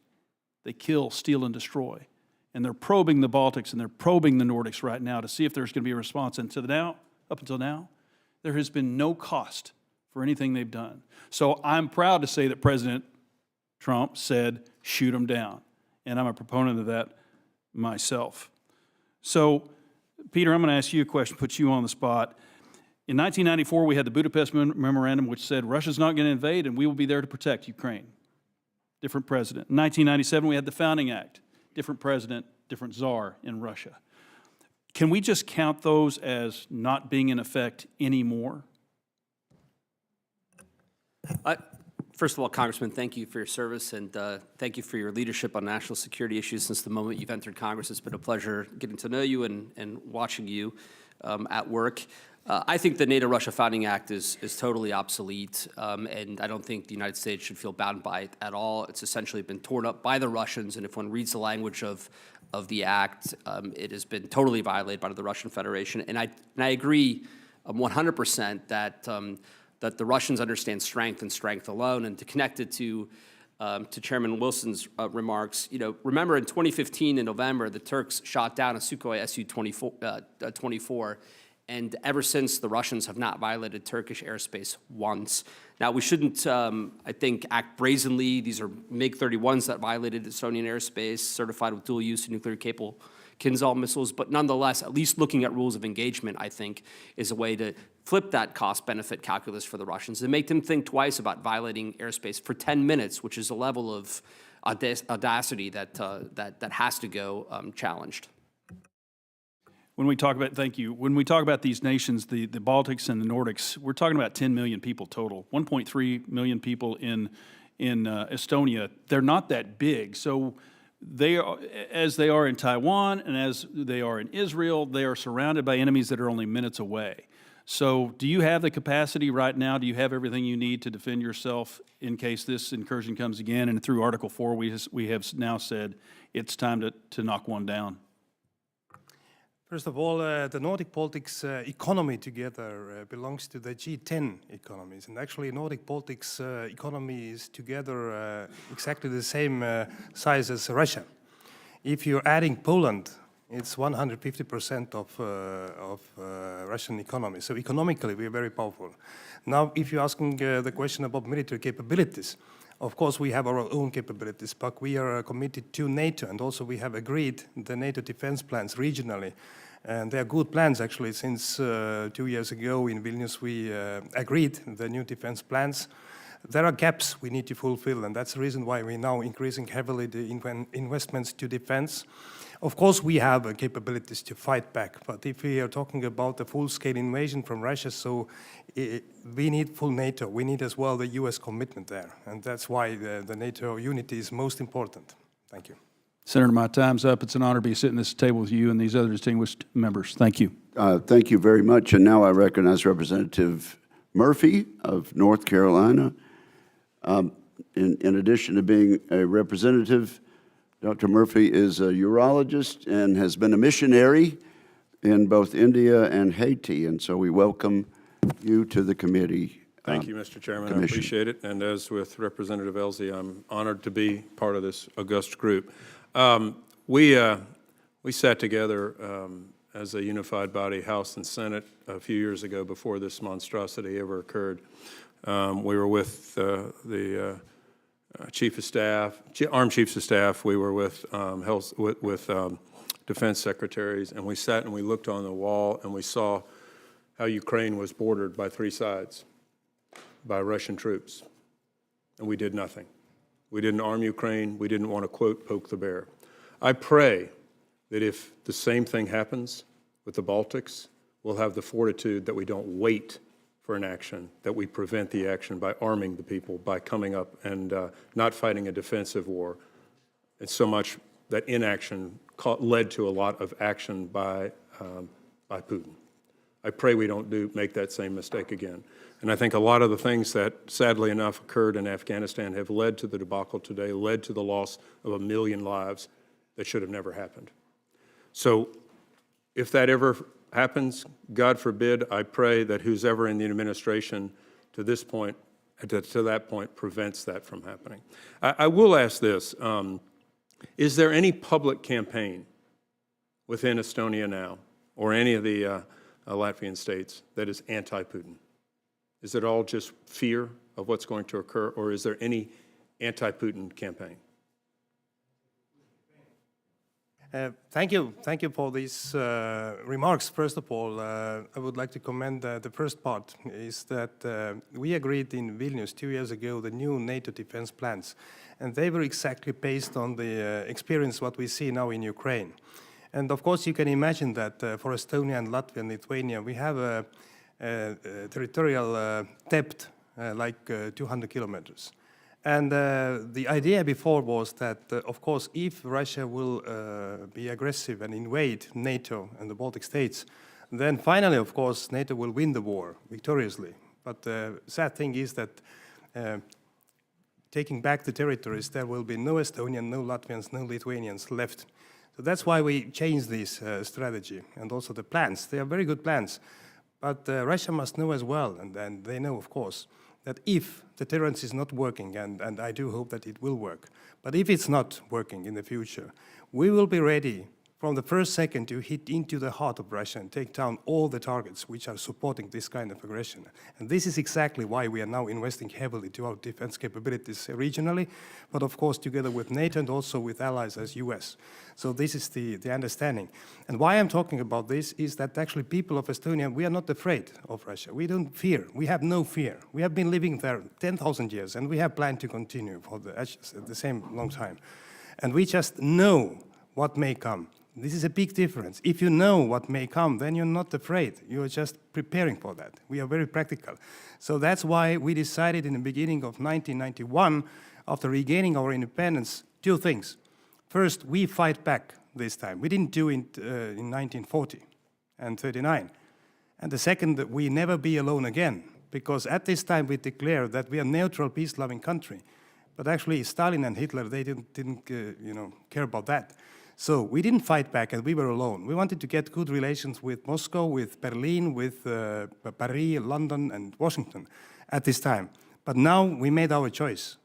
They kill, steal, and destroy. And they're probing the Baltics and they're probing the Nordics right now to see if there's going to be a response. And up until now, there has been no cost for anything they've done. So I'm proud to say that President Trump said, shoot them down. And I'm a proponent of that myself. So, Peter, I'm going to ask you a question, put you on the spot. In 1994, we had the Budapest Memorandum, which said Russia's not going to invade and we will be there to protect Ukraine. Different president. In 1997, we had the Founding Act. Different president, different czar in Russia. Can we just count those as not being in effect anymore?
First of all, Congressman, thank you for your service, and thank you for your leadership on national security issues since the moment you've entered Congress. It's been a pleasure getting to know you and watching you at work. I think the NATO-Russia Founding Act is totally obsolete, and I don't think the United States should feel bound by it at all. It's essentially been torn up by the Russians, and if one reads the language of the act, it has been totally violated by the Russian Federation. And I agree 100% that the Russians understand strength and strength alone. And to connect it to Chairman Wilson's remarks, remember in 2015 in November, the Turks shot down a Sukhoi Su-24. And ever since, the Russians have not violated Turkish airspace once. Now, we shouldn't, I think, act brazenly. These are MiG-31s that violated Estonian airspace, certified with dual-use nuclear-capable Kinzhal missiles. But nonetheless, at least looking at rules of engagement, I think, is a way to flip that cost-benefit calculus for the Russians and make them think twice about violating airspace for 10 minutes, which is a level of audacity that has to go challenged.
When we talk about, thank you, when we talk about these nations, the Baltics and the Nordics, we're talking about 10 million people total, 1.3 million people in Estonia. They're not that big. So they are, as they are in Taiwan and as they are in Israel, they are surrounded by enemies that are only minutes away. So do you have the capacity right now? Do you have everything you need to defend yourself in case this incursion comes again? And through Article 4, we have now said it's time to knock one down.
First of all, the Nordic Baltics economy together belongs to the G10 economies. And actually, Nordic Baltics economy is together exactly the same size as Russia. If you're adding Poland, it's 150% of Russian economy. So economically, we're very powerful. Now, if you're asking the question about military capabilities, of course, we have our own capabilities, but we are committed to NATO, and also we have agreed the NATO defense plans regionally. And they are good plans, actually. Since 2 years ago in Vilnius, we agreed the new defense plans. There are gaps we need to fulfill, and that's the reason why we're now increasing heavily the investments to defense. Of course, we have capabilities to fight back, but if we are talking about a full-scale invasion from Russia, so we need full NATO. We need as well the US commitment there, and that's why the NATO unity is most important. Thank you.
Senator, my time's up. It's an honor to be sitting at this table with you and these other distinguished members. Thank you.
Thank you very much. And now I recognize Representative Murphy of North Carolina. In addition to being a representative, Dr. Murphy is a urologist and has been a missionary in both India and Haiti. And so we welcome you to the committee.
Thank you, Mr. Chairman. I appreciate it. And as with Representative Elsie, I'm honored to be part of this august group. We sat together as a unified body, House and Senate, a few years ago before this monstrosity ever occurred. We were with the Chief of Staff, Armed Chiefs of Staff. We were with Defense Secretaries, and we sat and we looked on the wall and we saw how Ukraine was bordered by three sides by Russian troops, and we did nothing. We didn't arm Ukraine. We didn't want to, quote, poke the bear. I pray that if the same thing happens with the Baltics, we'll have the fortitude that we don't wait for an action, that we prevent the action by arming the people, by coming up and not fighting a defensive war. It's so much that inaction led to a lot of action by Putin. I pray we don't make that same mistake again. And I think a lot of the things that, sadly enough, occurred in Afghanistan have led to the debacle today, led to the loss of 1 million lives that should have never happened. So if that ever happens, God forbid, I pray that who's ever in the administration to this point, to that point, prevents that from happening. I will ask this, is there any public campaign within Estonia now, or any of the Latvian states, that is anti-Putin? Is it all just fear of what's going to occur, or is there any anti-Putin campaign?
Thank you for these remarks. First of all, I would like to commend the first part is that we agreed in Vilnius 2 years ago the new NATO defense plans, and they were exactly based on the experience what we see now in Ukraine. And of course, you can imagine that for Estonia and Latvia and Lithuania, we have a territorial depth like 200 kilometers. And the idea before was that, of course, if Russia will be aggressive and invade NATO and the Baltic states, then finally, of course, NATO will win the war victoriously. But the sad thing is that taking back the territories, there will be no Estonian, no Latvians, no Lithuanians left. So that's why we changed this strategy and also the plans. They are very good plans. But Russia must know as well, and they know, of course, that if deterrence is not working, and I do hope that it will work, but if it's not working in the future, we will be ready from the first second to hit into the heart of Russia and take down all the targets which are supporting this kind of aggression. And this is exactly why we are now investing heavily to our defense capabilities regionally, but of course together with NATO and also with allies as US. So this is the understanding. And why I'm talking about this is that actually people of Estonia, we are not afraid of Russia. We don't fear. We have no fear. We have been living there 10,000 years, and we have planned to continue for the same long time. And we just know what may come. This is a big difference. If you know what may come, then you're not afraid. You're just preparing for that. We are very practical. So that's why we decided in the beginning of 1991, after regaining our independence, two things. First, we fight back this time. We didn't do it in 1940 and 39. And the second, that we never be alone again, because at this time we declared that we are a neutral, peace-loving country. But actually, Stalin and Hitler, they didn't care about that. So we didn't fight back, and we were alone. We wanted to get good relations with Moscow, with Berlin, with Paris, London, and Washington at this time. But now we made our choice.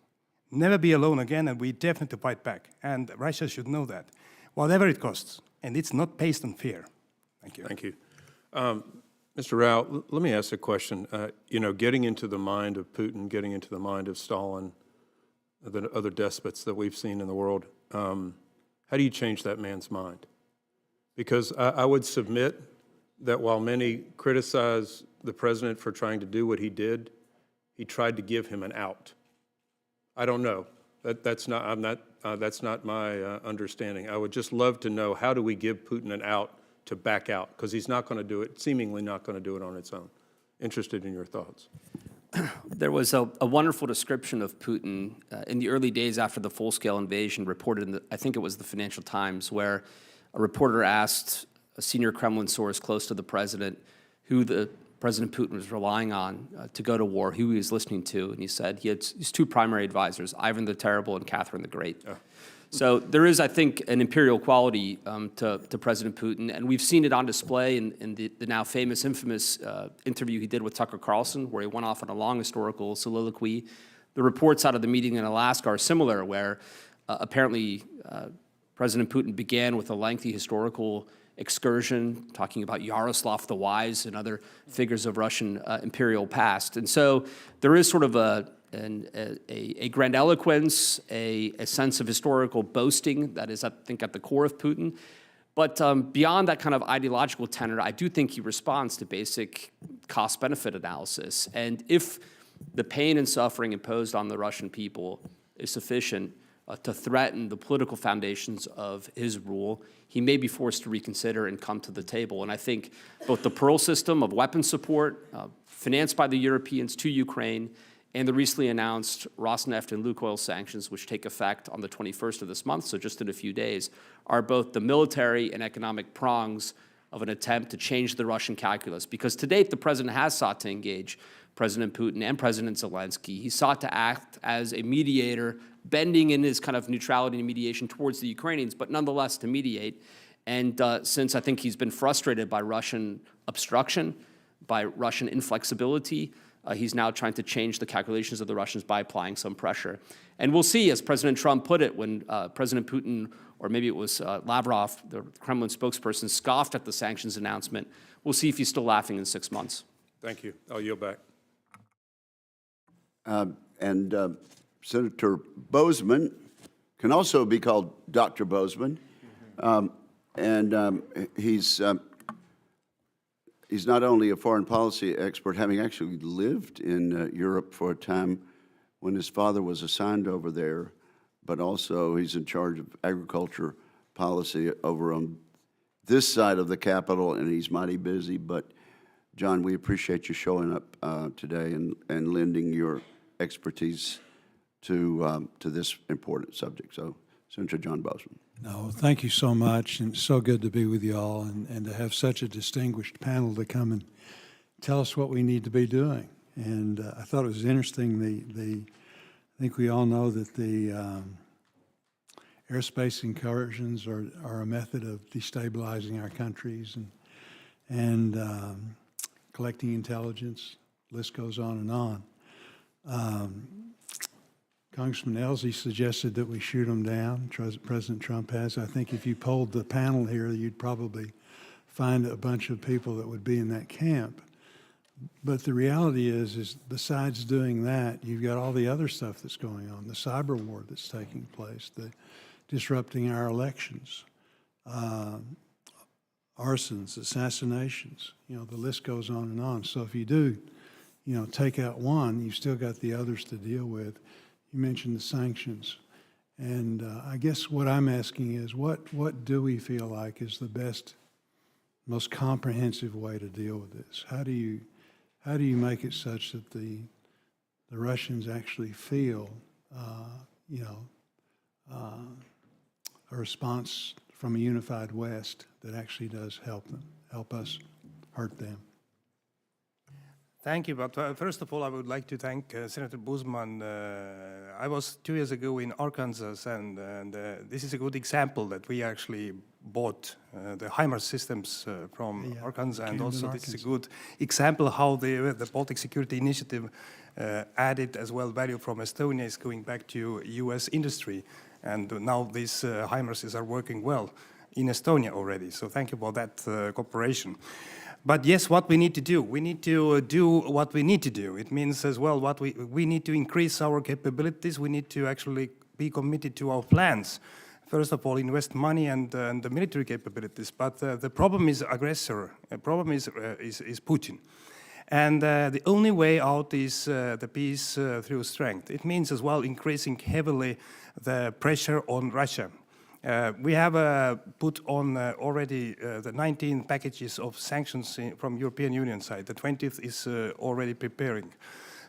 Never be alone again, and we definitely fight back. And Russia should know that, whatever it costs. And it's not based on fear. Thank you.
Thank you. Mr. Rao, let me ask a question. Getting into the mind of Putin, getting into the mind of Stalin, the other despots that we've seen in the world, how do you change that man's mind? Because I would submit that while many criticize the president for trying to do what he did, he tried to give him an out. I don't know. That's not my understanding. I would just love to know, how do we give Putin an out to back out? Because he's not going to do it, seemingly not going to do it on its own. Interested in your thoughts.
There was a wonderful description of Putin in the early days after the full-scale invasion reported in, I think it was the Financial Times, where a reporter asked a senior Kremlin source close to the president who President Putin was relying on to go to war, who he was listening to, and he said he had his two primary advisors, Ivan the Terrible and Catherine the Great. Oh. So there is, I think, an imperial quality to President Putin, and we've seen it on display in the now famous, infamous interview he did with Tucker Carlson, where he went off on a long historical soliloquy. The reports out of the meeting in Alaska are similar, where apparently President Putin began with a lengthy historical excursion, talking about Yaroslav the Wise and other figures of Russian imperial past. And so there is sort of a grandiloquence, a sense of historical boasting that is, I think, at the core of Putin. But beyond that kind of ideological tenor, I do think he responds to basic cost-benefit analysis. And if the pain and suffering imposed on the Russian people is sufficient to threaten the political foundations of his rule, he may be forced to reconsider and come to the table. And I think both the Pearl system of weapons support, financed by the Europeans to Ukraine, and the recently announced Rosneft and Lukoil sanctions, which take effect on the 21st of this month, so just in a few days, are both the military and economic prongs of an attempt to change the Russian calculus. Because to date, the president has sought to engage President Putin and President Zelensky. He sought to act as a mediator, bending in his kind of neutrality and mediation towards the Ukrainians, but nonetheless to mediate. And since I think he's been frustrated by Russian obstruction, by Russian inflexibility, he's now trying to change the calculations of the Russians by applying some pressure. And we'll see, as President Trump put it, when President Putin, or maybe it was Lavrov, the Kremlin spokesperson, scoffed at the sanctions announcement. We'll see if he's still laughing in 6 months.
Thank you. I'll yield back.
Senator Bozeman can also be called Dr. Bozeman, he's not only a foreign policy expert, having actually lived in Europe for a time when his father was assigned over there, but also he's in charge of agriculture policy over on this side of the Capitol, and he's mighty busy. But John, we appreciate you showing up today and lending your expertise to this important subject. So, Senator John Bozeman.
No, thank you so much, and it's so good to be with you all and to have such a distinguished panel to come and tell us what we need to be doing. And I thought it was interesting, I think we all know that the airspace incursions are a method of destabilizing our countries and collecting intelligence. List goes on and on. Congressman Ellzey suggested that we shoot them down. President Trump has. I think if you polled the panel here, you'd probably find a bunch of people that would be in that camp. But the reality is besides doing that, you've got all the other stuff that's going on, the cyber war that's taking place, the disrupting our elections, arsons, assassinations, the list goes on and on. So if you do, take out one, you've still got the others to deal with. You mentioned the sanctions. And I guess what I'm asking is what do we feel like is the best, most comprehensive way to deal with this? How do you make it such that the Russians actually feel, a response from a unified West that actually does help us hurt them?
Thank you. But first of all, I would like to thank Senator Bozeman. I was 2 years ago in Arkansas, and this is a good example that we actually bought the HIMARS systems from Arkansas, and also this is a good example how the Baltic Security Initiative added as well value from Estonia is going back to U.S. industry, and now these HIMARSes are working well in Estonia already. So thank you for that cooperation. But yes, what we need to do what we need to do. It means as well what we need to increase our capabilities. We need to actually be committed to our plans. First of all, invest money and the military capabilities. But the problem is aggressor. The problem is Putin. And the only way out is the peace through strength. It means as well increasing heavily the pressure on Russia. We have put on already the 19 packages of sanctions from European Union side. The 20th is already preparing.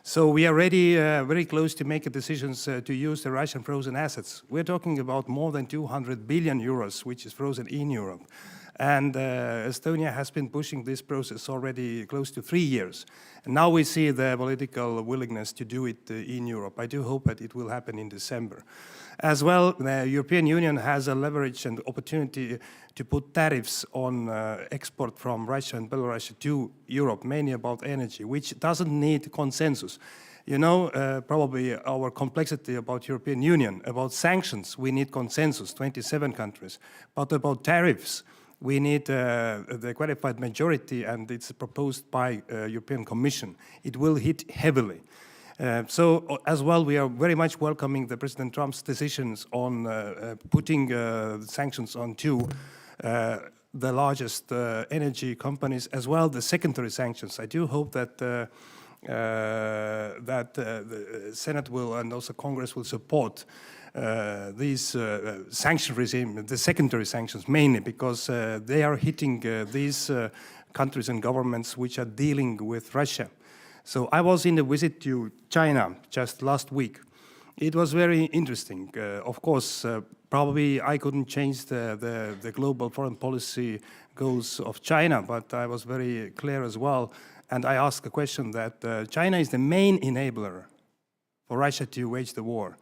So we are ready, very close to make decisions to use the Russian frozen assets. We're talking about more than 200 billion euros, which is frozen in Europe. And Estonia has been pushing this process already close to 3 years. And now we see the political willingness to do it in Europe. I do hope that it will happen in December. As well, the European Union has a leverage and opportunity to put tariffs on export from Russia and Belarus to Europe, mainly about energy, which doesn't need consensus. You know, probably our complexity about European Union, about sanctions, we need consensus, 27 countries. But about tariffs, we need the qualified majority, and it's proposed by European Commission. It will hit heavily. So as well, we are very much welcoming the President Trump's decisions on putting sanctions on two the largest energy companies, as well the secondary sanctions. I do hope that the Senate will and also Congress will support these sanction regime, the secondary sanctions mainly, because they are hitting these countries and governments which are dealing with Russia. So I was in a visit to China just last week. It was very interesting. Of course, probably I couldn't change the global foreign policy goals of China, but I was very clear as well. And I asked a question that China is the main enabler for Russia to wage the war.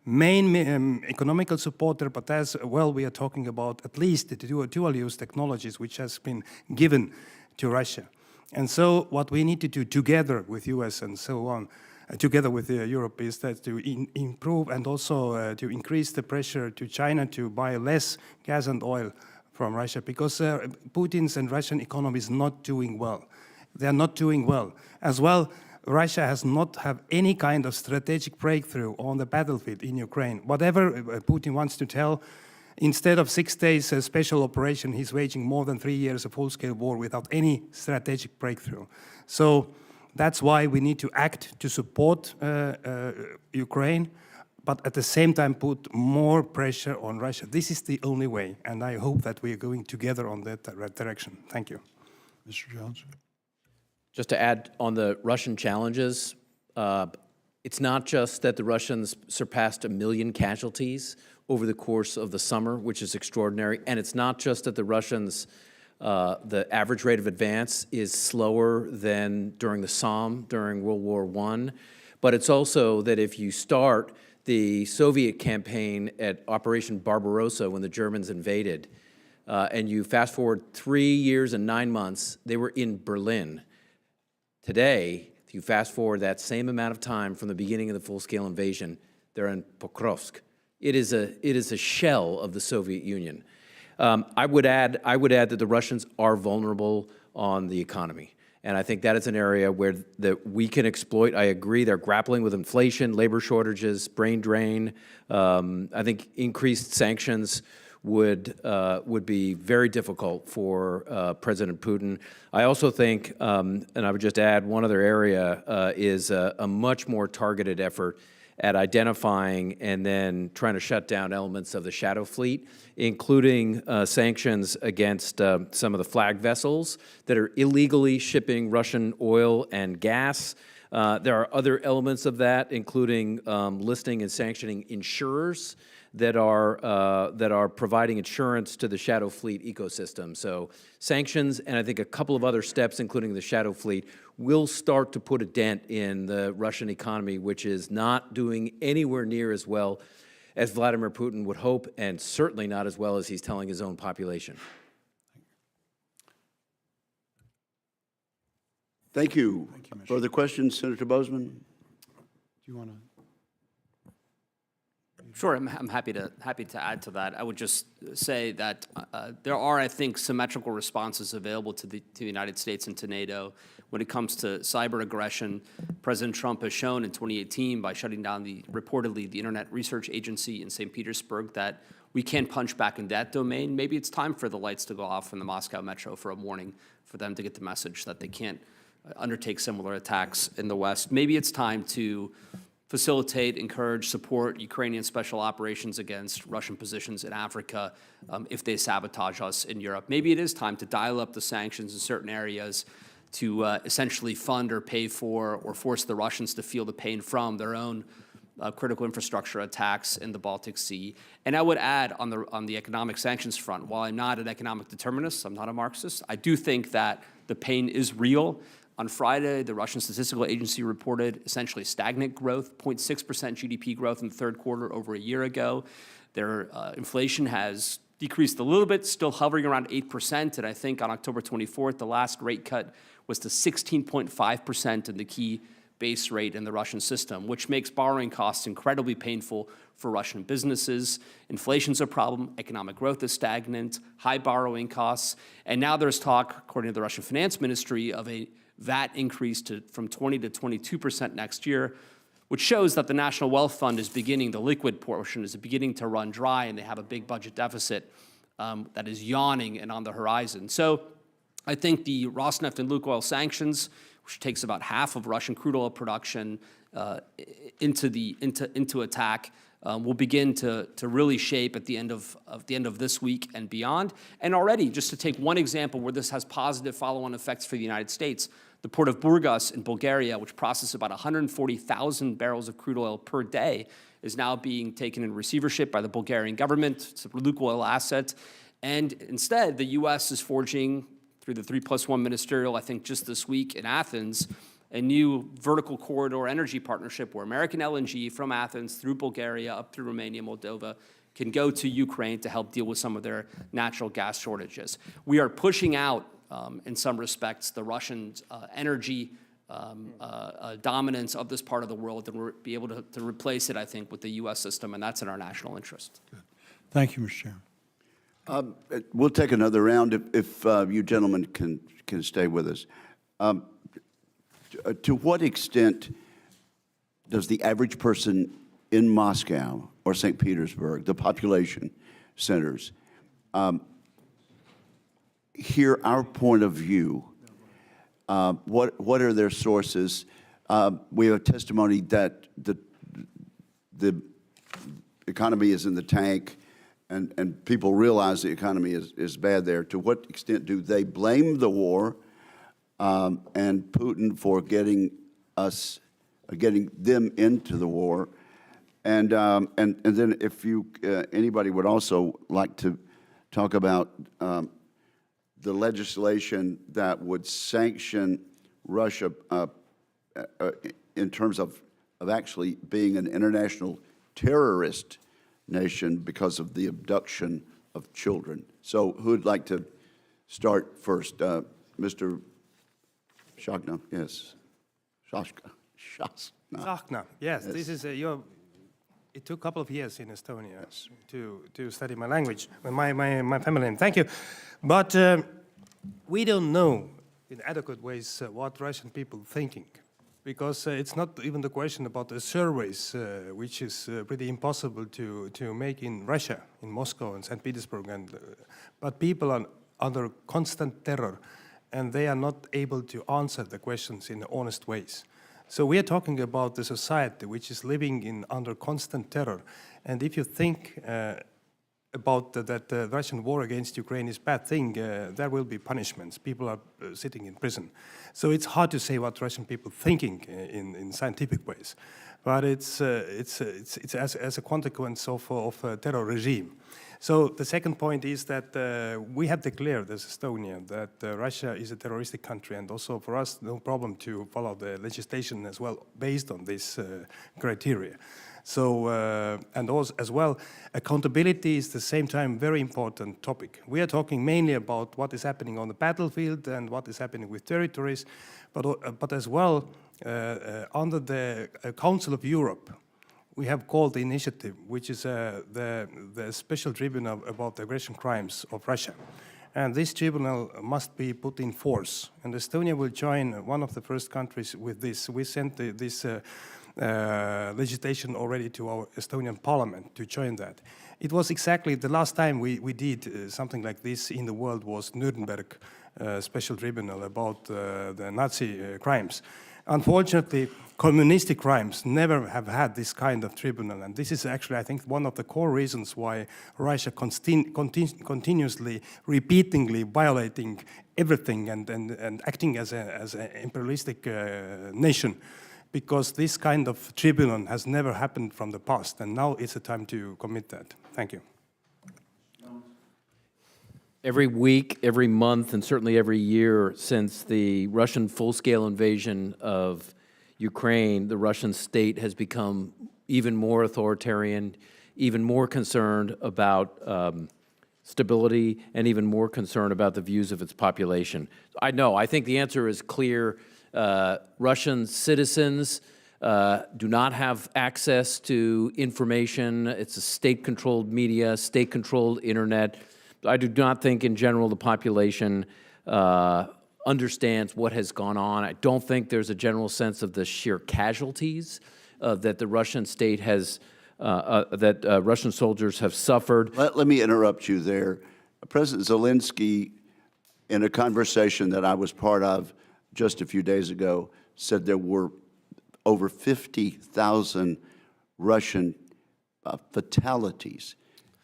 Main economical supporter, but as well we are talking about at least the dual-use technologies which has been given to Russia. And so what we need to do together with US and so on, together with Europe, is that to improve and also to increase the pressure to China to buy less gas and oil from Russia, because Putin's and Russian economy is not doing well. They are not doing well. As well, Russia has not had any kind of strategic breakthrough on the battlefield in Ukraine. Whatever Putin wants to tell, instead of 6 days special operation, he's waging more than 3 years of full-scale war without any strategic breakthrough. So that's why we need to act to support Ukraine, but at the same time put more pressure on Russia. This is the only way, and I hope that we are going together on that direction. Thank you.
Mr. Jones?
Just to add on the Russian challenges, it's not just that the Russians surpassed 1 million casualties over the course of the summer, which is extraordinary, and it's not just that the Russians, the average rate of advance is slower than during the Somme during World War I, but it's also that if you start the Soviet campaign at Operation Barbarossa when the Germans invaded, and you fast forward 3 years and 9 months, they were in Berlin. Today, if you fast forward that same amount of time from the beginning of the full-scale invasion, they're in Pokrovsk. It is a shell of the Soviet Union. I would add that the Russians are vulnerable on the economy, and I think that is an area where that we can exploit. I agree, they're grappling with inflation, labor shortages, brain drain. I think increased sanctions would be very difficult for President Putin. I also think, and I would just add one other area, is a much more targeted effort at identifying and then trying to shut down elements of the shadow fleet, including sanctions against some of the flag vessels that are illegally shipping Russian oil and gas. There are other elements of that, including listing and sanctioning insurers that are providing insurance to the shadow fleet ecosystem. So sanctions and I think a couple of other steps, including the shadow fleet, will start to put a dent in the Russian economy, which is not doing anywhere near as well as Vladimir Putin would hope, and certainly not as well as he's telling his own population.
Thank you. Further questions, Senator Bozeman?
Do you want to?
Sure, I'm happy to add to that. I would just say that there are, I think, symmetrical responses available to the United States and to NATO when it comes to cyber aggression. President Trump has shown in 2018 by shutting down reportedly the Internet Research Agency in St. Petersburg that we can punch back in that domain. Maybe it's time for the lights to go off in the Moscow metro for a warning, for them to get the message that they can't undertake similar attacks in the West. Maybe it's time to facilitate, encourage, support Ukrainian special operations against Russian positions in Africa if they sabotage us in Europe. Maybe it is time to dial up the sanctions in certain areas to essentially fund or pay for or force the Russians to feel the pain from their own critical infrastructure attacks in the Baltic Sea. And I would add on the economic sanctions front, while I'm not an economic determinist, I'm not a Marxist, I do think that the pain is real. On Friday, the Russian Statistical Agency reported essentially stagnant growth, 0.6% GDP growth in the third quarter over a year ago. Their inflation has decreased a little bit, still hovering around 8%. And I think on October 24th, the last rate cut was to 16.5% in the key base rate in the Russian system, which makes borrowing costs incredibly painful for Russian businesses. Inflation's a problem, economic growth is stagnant, high borrowing costs, and now there's talk, according to the Russian Finance Ministry, of a VAT increase from 20 to 22% next year, which shows that the National Wealth Fund is beginning, the liquid portion is beginning to run dry, and they have a big budget deficit that is yawning and on the horizon. So I think the Rosneft and Lukoil sanctions, which takes about half of Russian crude oil production into attack, will begin to really shape at the end of this week and beyond. And already, just to take one example where this has positive follow-on effects for the United States, the port of Burgas in Bulgaria, which processes about 140,000 barrels of crude oil per day, is now being taken in receivership by the Bulgarian government. It's a Lukoil asset. And instead, the U.S. is forging, through the 3+1 ministerial, I think just this week in Athens, a new vertical corridor energy partnership where American LNG from Athens through Bulgaria up through Romania, Moldova, can go to Ukraine to help deal with some of their natural gas shortages. We are pushing out, in some respects, the Russian energy dominance of this part of the world, and we'll be able to replace it, I think, with the U.S. system, and that's in our national interest.
Good. Thank you, Mr. Chairman.
We'll take another round if you gentlemen can stay with us. To what extent does the average person in Moscow or St. Petersburg, the population centers, hear our point of view? What are their sources? We have testimony that the economy is in the tank, and people realize the economy is bad there. To what extent do they blame the war and Putin for getting them into the war? And then if you anybody would also like to talk about the legislation that would sanction Russia in terms of actually being an international terrorist nation because of the abduction of children. So who would like to start first? Mr. Shachna, yes. Shashka.
Shachna, yes. This is it took a couple of years in Estonia to study my language, my family name. Thank you. But we don't know in adequate ways what Russian people are thinking, because it's not even the question about the surveys, which is pretty impossible to make in Russia, in Moscow and St. Petersburg, but people are under constant terror, and they are not able to answer the questions in honest ways. So we are talking about the society which is living under constant terror, and if you think about that the Russian war against Ukraine is a bad thing, there will be punishments. People are sitting in prison. So it's hard to say what Russian people are thinking in scientific ways. But it's as a consequence of a terror regime. So the second point is that we have declared as Estonia that Russia is a terroristic country, and also for us, no problem to follow the legislation as well based on this criteria. So, and also as well, accountability is at the same time very important topic. We are talking mainly about what is happening on the battlefield and what is happening with territories, but as well, under the Council of Europe, we have called the initiative, which is the special tribunal about the aggression crimes of Russia. And this tribunal must be put in force. And Estonia will join one of the first countries with this. We sent this legislation already to our Estonian parliament to join that. It was exactly the last time we did something like this in the world was Nuremberg special tribunal about the Nazi crimes. Unfortunately, communistic crimes never have had this kind of tribunal, and this is actually, I think, one of the core reasons why Russia continuously, repeatedly violating everything and acting as an imperialistic nation, because this kind of tribunal has never happened from the past, and now it's a time to commit that. Thank you.
Every week, every month, and certainly every year since the Russian full-scale invasion of Ukraine, the Russian state has become even more authoritarian, even more concerned about stability, and even more concerned about the views of its population. I think the answer is clear. Russian citizens do not have access to information. It's a state-controlled media, state-controlled internet. I do not think, in general, the population understands what has gone on. I don't think there's a general sense of the sheer casualties that the Russian state has, that Russian soldiers have suffered.
Let me interrupt you there. President Zelensky, in a conversation that I was part of just a few days ago, said there were over 50,000 Russian fatalities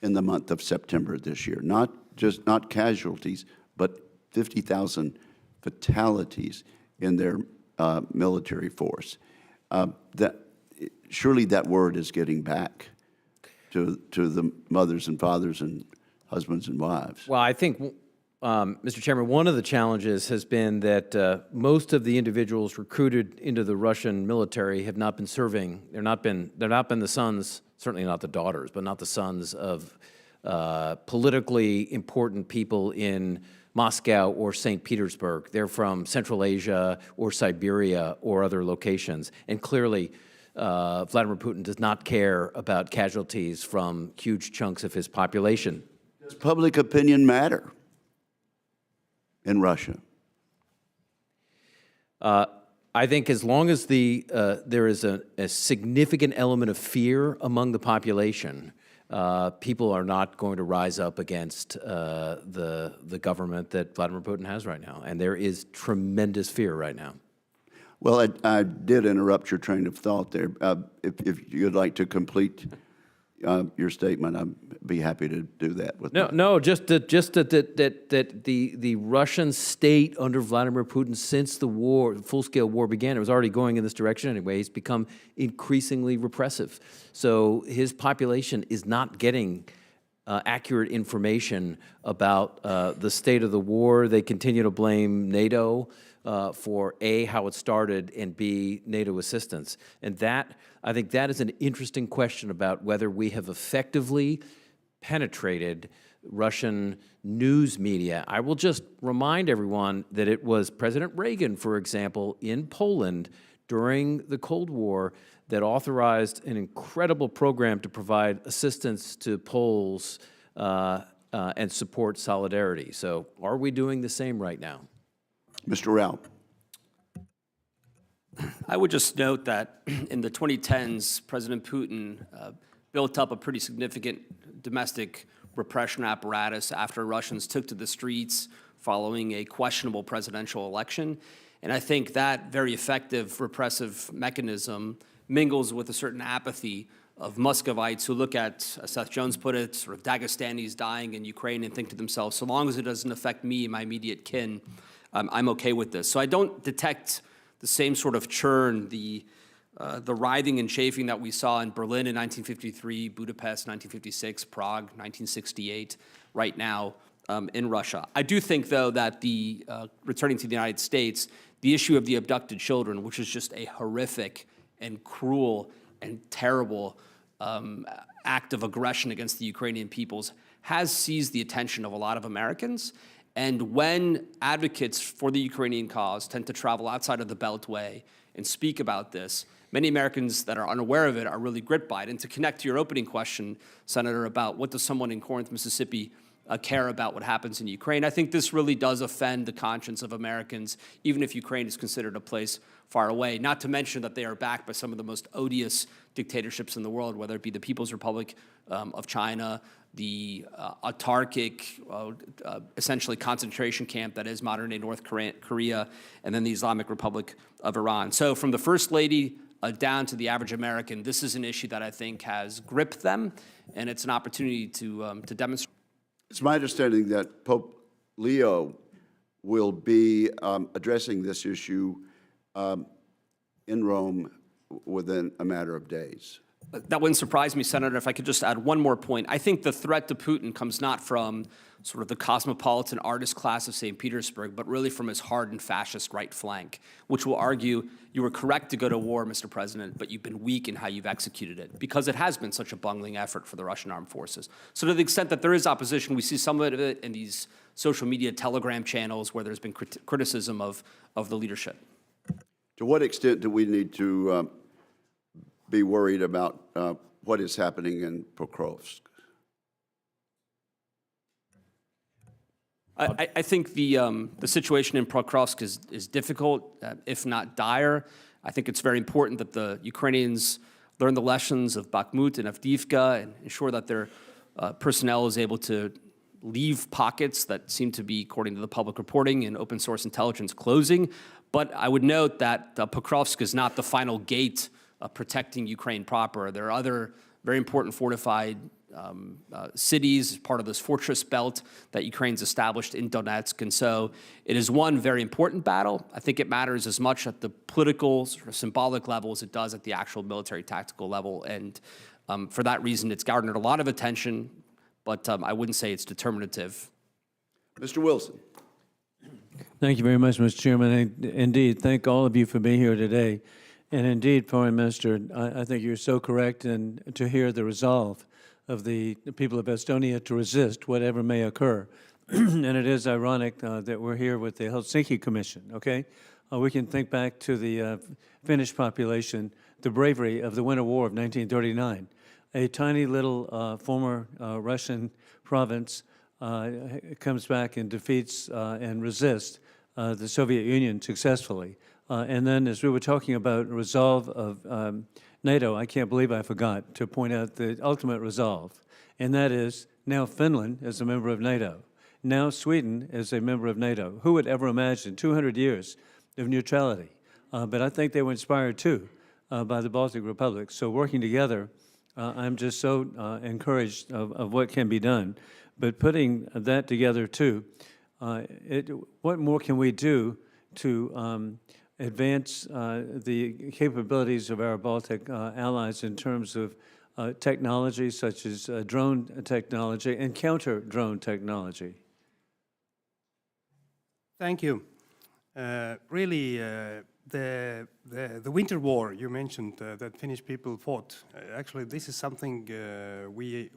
in the month of September this year. Not casualties, but 50,000 fatalities in their military force. Surely that word is getting back to the mothers and fathers and husbands and wives.
Well, I think, Mr. Chairman, one of the challenges has been that most of the individuals recruited into the Russian military have not been serving. They're not been the sons, certainly not the daughters, but not the sons of politically important people in Moscow or St. Petersburg. They're from Central Asia or Siberia or other locations. And clearly, Vladimir Putin does not care about casualties from huge chunks of his population.
Does public opinion matter in Russia?
I think as long as there is a significant element of fear among the population, people are not going to rise up against the government that Vladimir Putin has right now. And there is tremendous fear right now.
Well, I did interrupt your train of thought there. If you'd like to complete your statement, I'd be happy to do that.
Just that the Russian state under Vladimir Putin, since the war, full-scale war began, it was already going in this direction anyway. He's become increasingly repressive. So his population is not getting accurate information about the state of the war. They continue to blame NATO for A, how it started, and B, NATO assistance. And that, I think that is an interesting question about whether we have effectively penetrated Russian news media. I will just remind everyone that it was President Reagan, for example, in Poland during the Cold War that authorized an incredible program to provide assistance to Poles and support solidarity. So are we doing the same right now?
Mr. Rao.
I would just note that in the 2010s, President Putin built up a pretty significant domestic repression apparatus after Russians took to the streets following a questionable presidential election. And I think that very effective repressive mechanism mingles with a certain apathy of Muscovites who look at, as Seth Jones put it, sort of Dagestanis dying in Ukraine and think to themselves, so long as it doesn't affect me and my immediate kin, I'm okay with this. So I don't detect the same sort of churn, the writhing and chafing that we saw in Berlin in 1953, Budapest 1956, Prague 1968, right now in Russia. I do think, though, that returning to the United States, the issue of the abducted children, which is just a horrific and cruel and terrible act of aggression against the Ukrainian peoples, has seized the attention of a lot of Americans. And when advocates for the Ukrainian cause tend to travel outside of the Beltway and speak about this, many Americans that are unaware of it are really gripped by it. And to connect to your opening question, Senator, about what does someone in Corinth, Mississippi care about what happens in Ukraine, I think this really does offend the conscience of Americans, even if Ukraine is considered a place far away, not to mention that they are backed by some of the most odious dictatorships in the world, whether it be the People's Republic of China, the autarkic, essentially concentration camp that is modern-day North Korea, and then the Islamic Republic of Iran. So from the First Lady down to the average American, this is an issue that I think has gripped them, and it's an opportunity to demonstrate.
It's my understanding that Pope Leo will be addressing this issue in Rome within a matter of days.
That wouldn't surprise me, Senator, if I could just add one more point. I think the threat to Putin comes not from sort of the cosmopolitan artist class of St. Petersburg, but really from his hardened fascist right flank, which will argue you were correct to go to war, Mr. President, but you've been weak in how you've executed it, because it has been such a bungling effort for the Russian armed forces. So to the extent that there is opposition, we see some of it in these social media telegram channels where there's been criticism of the leadership.
To what extent do we need to be worried about what is happening in Pokrovsk?
I think the situation in Pokrovsk is difficult, if not dire. I think it's very important that the Ukrainians learn the lessons of Bakhmut and Avdiivka and ensure that their personnel is able to leave pockets that seem to be, according to the public reporting and open source intelligence, closing. But I would note that Pokrovsk is not the final gate of protecting Ukraine proper. There are other very important fortified cities, part of this fortress belt that Ukraine's established in Donetsk. And so it is one very important battle. I think it matters as much at the political, sort of symbolic level as it does at the actual military tactical level. And for that reason, it's garnered a lot of attention, but I wouldn't say it's determinative.
Mr. Wilson.
Thank you very much, Mr. Chairman. And indeed, thank all of you for being here today. And indeed, Foreign Minister, I think you're so correct and to hear the resolve of the people of Estonia to resist whatever may occur. And it is ironic that we're here with the Helsinki Commission, okay? We can think back to the Finnish population, the bravery of the Winter War of 1939. A tiny little former Russian province comes back and defeats and resists the Soviet Union successfully. And then as we were talking about resolve of NATO, I can't believe I forgot to point out the ultimate resolve, and that is now Finland is a member of NATO. Now Sweden is a member of NATO. Who would ever imagine 200 years of neutrality? But I think they were inspired too by the Baltic Republic. So working together, I'm just so encouraged of what can be done. But putting that together too, what more can we do to advance the capabilities of our Baltic allies in terms of technology such as drone technology and counter-drone technology?
Thank you. Really, the Winter War you mentioned that Finnish people fought. Actually, this is something we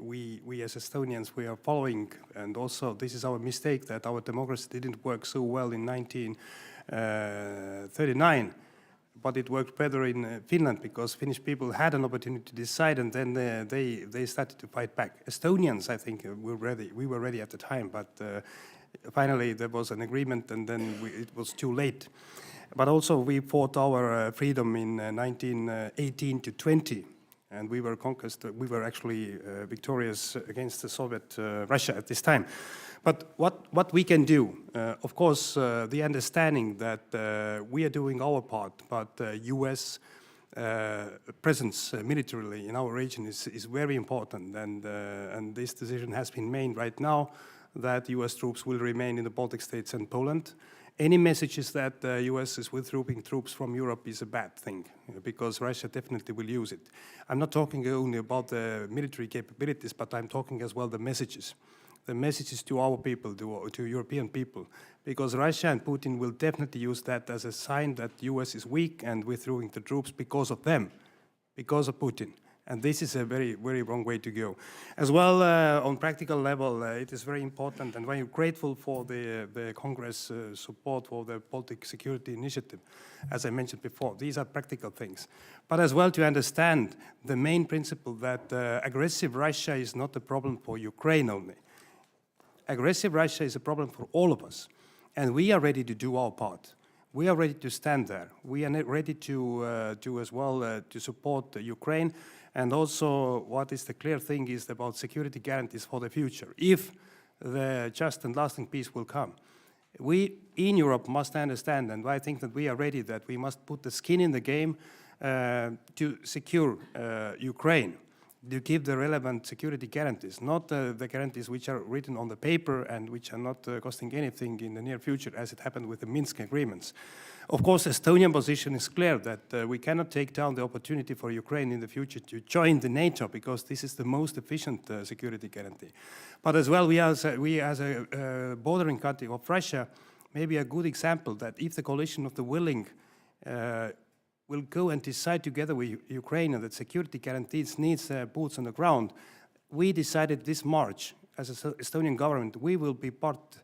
as Estonians we are following, and also this is our mistake that our democracy didn't work so well in 1939, but it worked better in Finland because Finnish people had an opportunity to decide, and then they started to fight back. Estonians, I think, were ready. We were ready at the time, but finally there was an agreement, and then it was too late. But also we fought our freedom in 1918 to 20, and we were actually victorious against the Soviet Russia at this time. But what we can do, of course, the understanding that we are doing our part, but U.S. Presence militarily in our region is very important, and this decision has been made right now that U.S. troops will remain in the Baltic states and Poland. Any messages that the U.S. is withdrawing troops from Europe is a bad thing, because Russia definitely will use it. I'm not talking only about the military capabilities, but I'm talking as well the messages to our people, to European people, because Russia and Putin will definitely use that as a sign that the U.S. is weak and withdrawing the troops because of them, because of Putin. And this is a very, very wrong way to go. As well, on practical level, it is very important and very grateful for the Congress support for the Baltic Security Initiative. As I mentioned before, these are practical things. But as well to understand the main principle that aggressive Russia is not a problem for Ukraine only. Aggressive Russia is a problem for all of us. And we are ready to do our part. We are ready to stand there. We are ready to as well to support Ukraine. And also, what is the clear thing is about security guarantees for the future, if the just and lasting peace will come. We in Europe must understand, and I think that we are ready, that we must put the skin in the game to secure Ukraine, to give the relevant security guarantees, not the guarantees which are written on the paper and which are not costing anything in the near future, as it happened with the Minsk agreements. Of course, Estonian position is clear that we cannot take down the opportunity for Ukraine in the future to join the NATO, because this is the most efficient security guarantee. But as well, we as a bordering country of Russia, maybe a good example that if the coalition of the willing will go and decide together with Ukraine that security guarantees needs boots on the ground, we decided this March, as an Estonian government, we will be part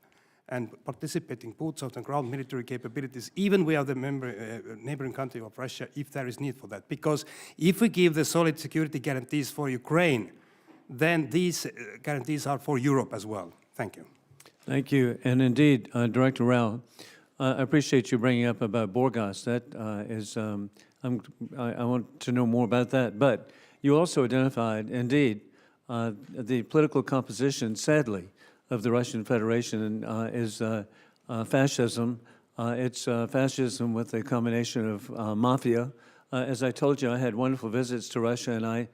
and participating boots on the ground military capabilities, even we are the neighboring country of Russia, if there is need for that. Because if we give the solid security guarantees for Ukraine, then these guarantees are for Europe as well. Thank you.
Thank you. And indeed, Director Rao, I appreciate you bringing up about Burgas. That I want to know more about that. But you also identified, indeed, the political composition, sadly, of the Russian Federation is fascism. It's fascism with a combination of mafia. As I told you, I had wonderful visits to Russia, and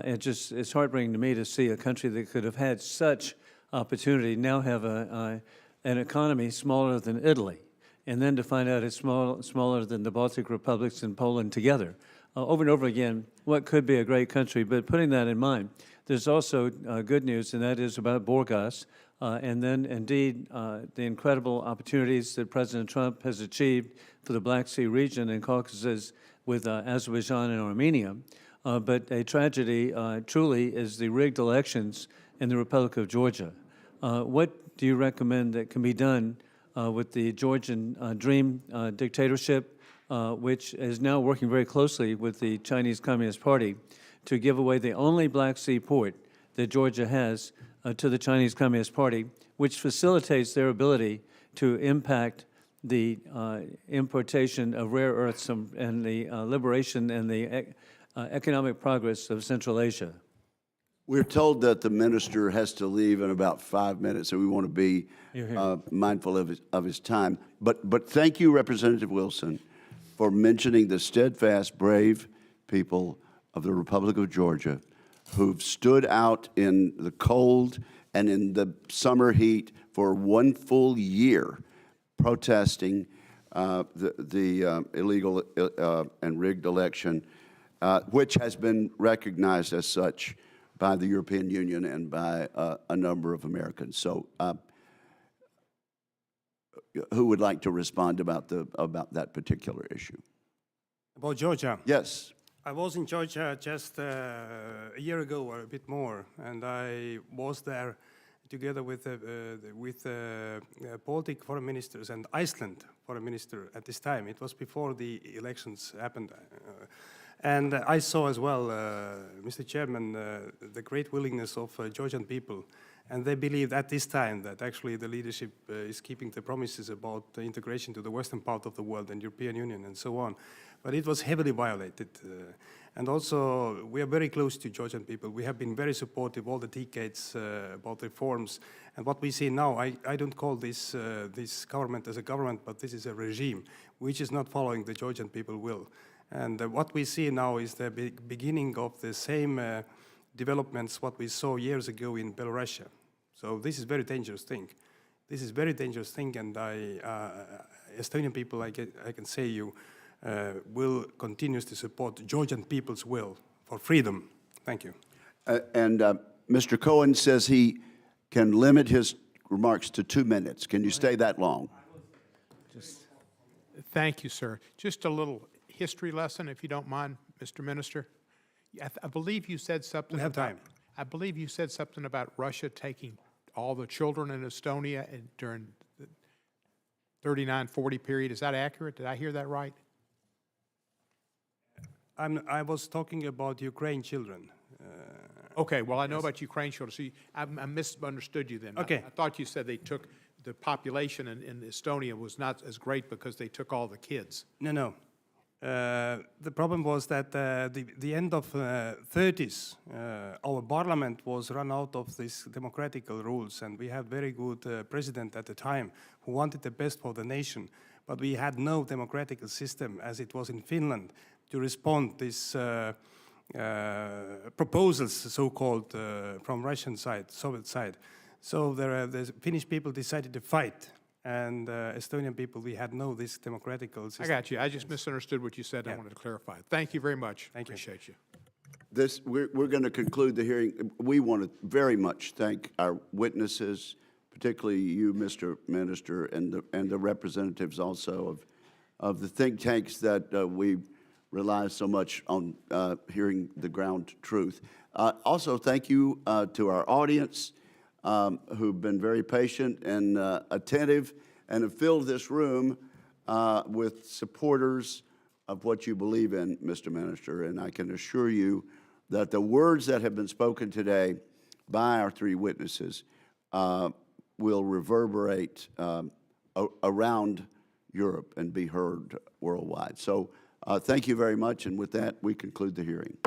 it's heartbreaking to me to see a country that could have had such opportunity now have an economy smaller than Italy, and then to find out it's smaller than the Baltic republics and Poland together. Over and over again, what could be a great country, but putting that in mind, there's also good news, and that is about Burgas, and then indeed the incredible opportunities that President Trump has achieved for the Black Sea region and Caucasus with Azerbaijan and Armenia. But a tragedy truly is the rigged elections in the Republic of Georgia. What do you recommend that can be done with the Georgian Dream dictatorship, which is now working very closely with the Chinese Communist Party to give away the only Black Sea port that Georgia has to the Chinese Communist Party, which facilitates their ability to impact the importation of rare earths and the liberation and the economic progress of Central Asia?
We're told that the minister has to leave in about 5 minutes, so we want to be mindful of his time. But thank you, Representative Wilson, for mentioning the steadfast, brave people of the Republic of Georgia who've stood out in the cold and in the summer heat for 1 full year protesting the illegal and rigged election, which has been recognized as such by the European Union and by a number of Americans. So who would like to respond about that particular issue?
About Georgia?
Yes.
I was in Georgia just a year ago or a bit more, and I was there together with Baltic foreign ministers and Iceland foreign minister at this time. It was before the elections happened. And I saw as well, Mr. Chairman, the great willingness of Georgian people. And they believed at this time that actually the leadership is keeping the promises about the integration to the western part of the world and European Union and so on. But it was heavily violated. And also, we are very close to Georgian people. We have been very supportive all the decades about reforms. And what we see now, I don't call this government as a government, but this is a regime which is not following the Georgian people will. And what we see now is the beginning of the same developments what we saw years ago in Belarus. So this is a very dangerous thing. This is a very dangerous thing, and Estonian people, I can say you, will continue to support Georgian people's will for freedom. Thank you.
And Mr. Cohen says he can limit his remarks to 2 minutes. Can you stay that long?
Thank you, sir. Just a little history lesson, if you don't mind, Mr. Minister. I believe you said something.
We have time.
I believe you said something about Russia taking all the children in Estonia during the 39-40 period. Is that accurate? Did I hear that right?
I was talking about Ukraine children.
Okay, well, I know about Ukraine children, so I misunderstood you then.
Okay.
I thought you said they took, the population in Estonia was not as great because they took all the kids.
No. The problem was that the end of 30s, our parliament was run out of these democratical rules, and we had very good president at the time who wanted the best for the nation, but we had no democratic system as it was in Finland to respond to these proposals, so-called, from Russian side, Soviet side. So the Finnish people decided to fight. And Estonian people, we had no this democratic system.
I got you. I just misunderstood what you said. Yeah. I wanted to clarify. Thank you very much.
Thank you.
Appreciate you.
We're going to conclude the hearing. We want to very much thank our witnesses, particularly you, Mr. Minister, and the representatives also of the think tanks that we rely so much on hearing the ground truth. Also, thank you to our audience. who've been very patient and attentive and have filled this room with supporters of what you believe in, Mr. Minister. And I can assure you that the words that have been spoken today by our three witnesses will reverberate around Europe and be heard worldwide. So thank you very much, and with that, we conclude the hearing.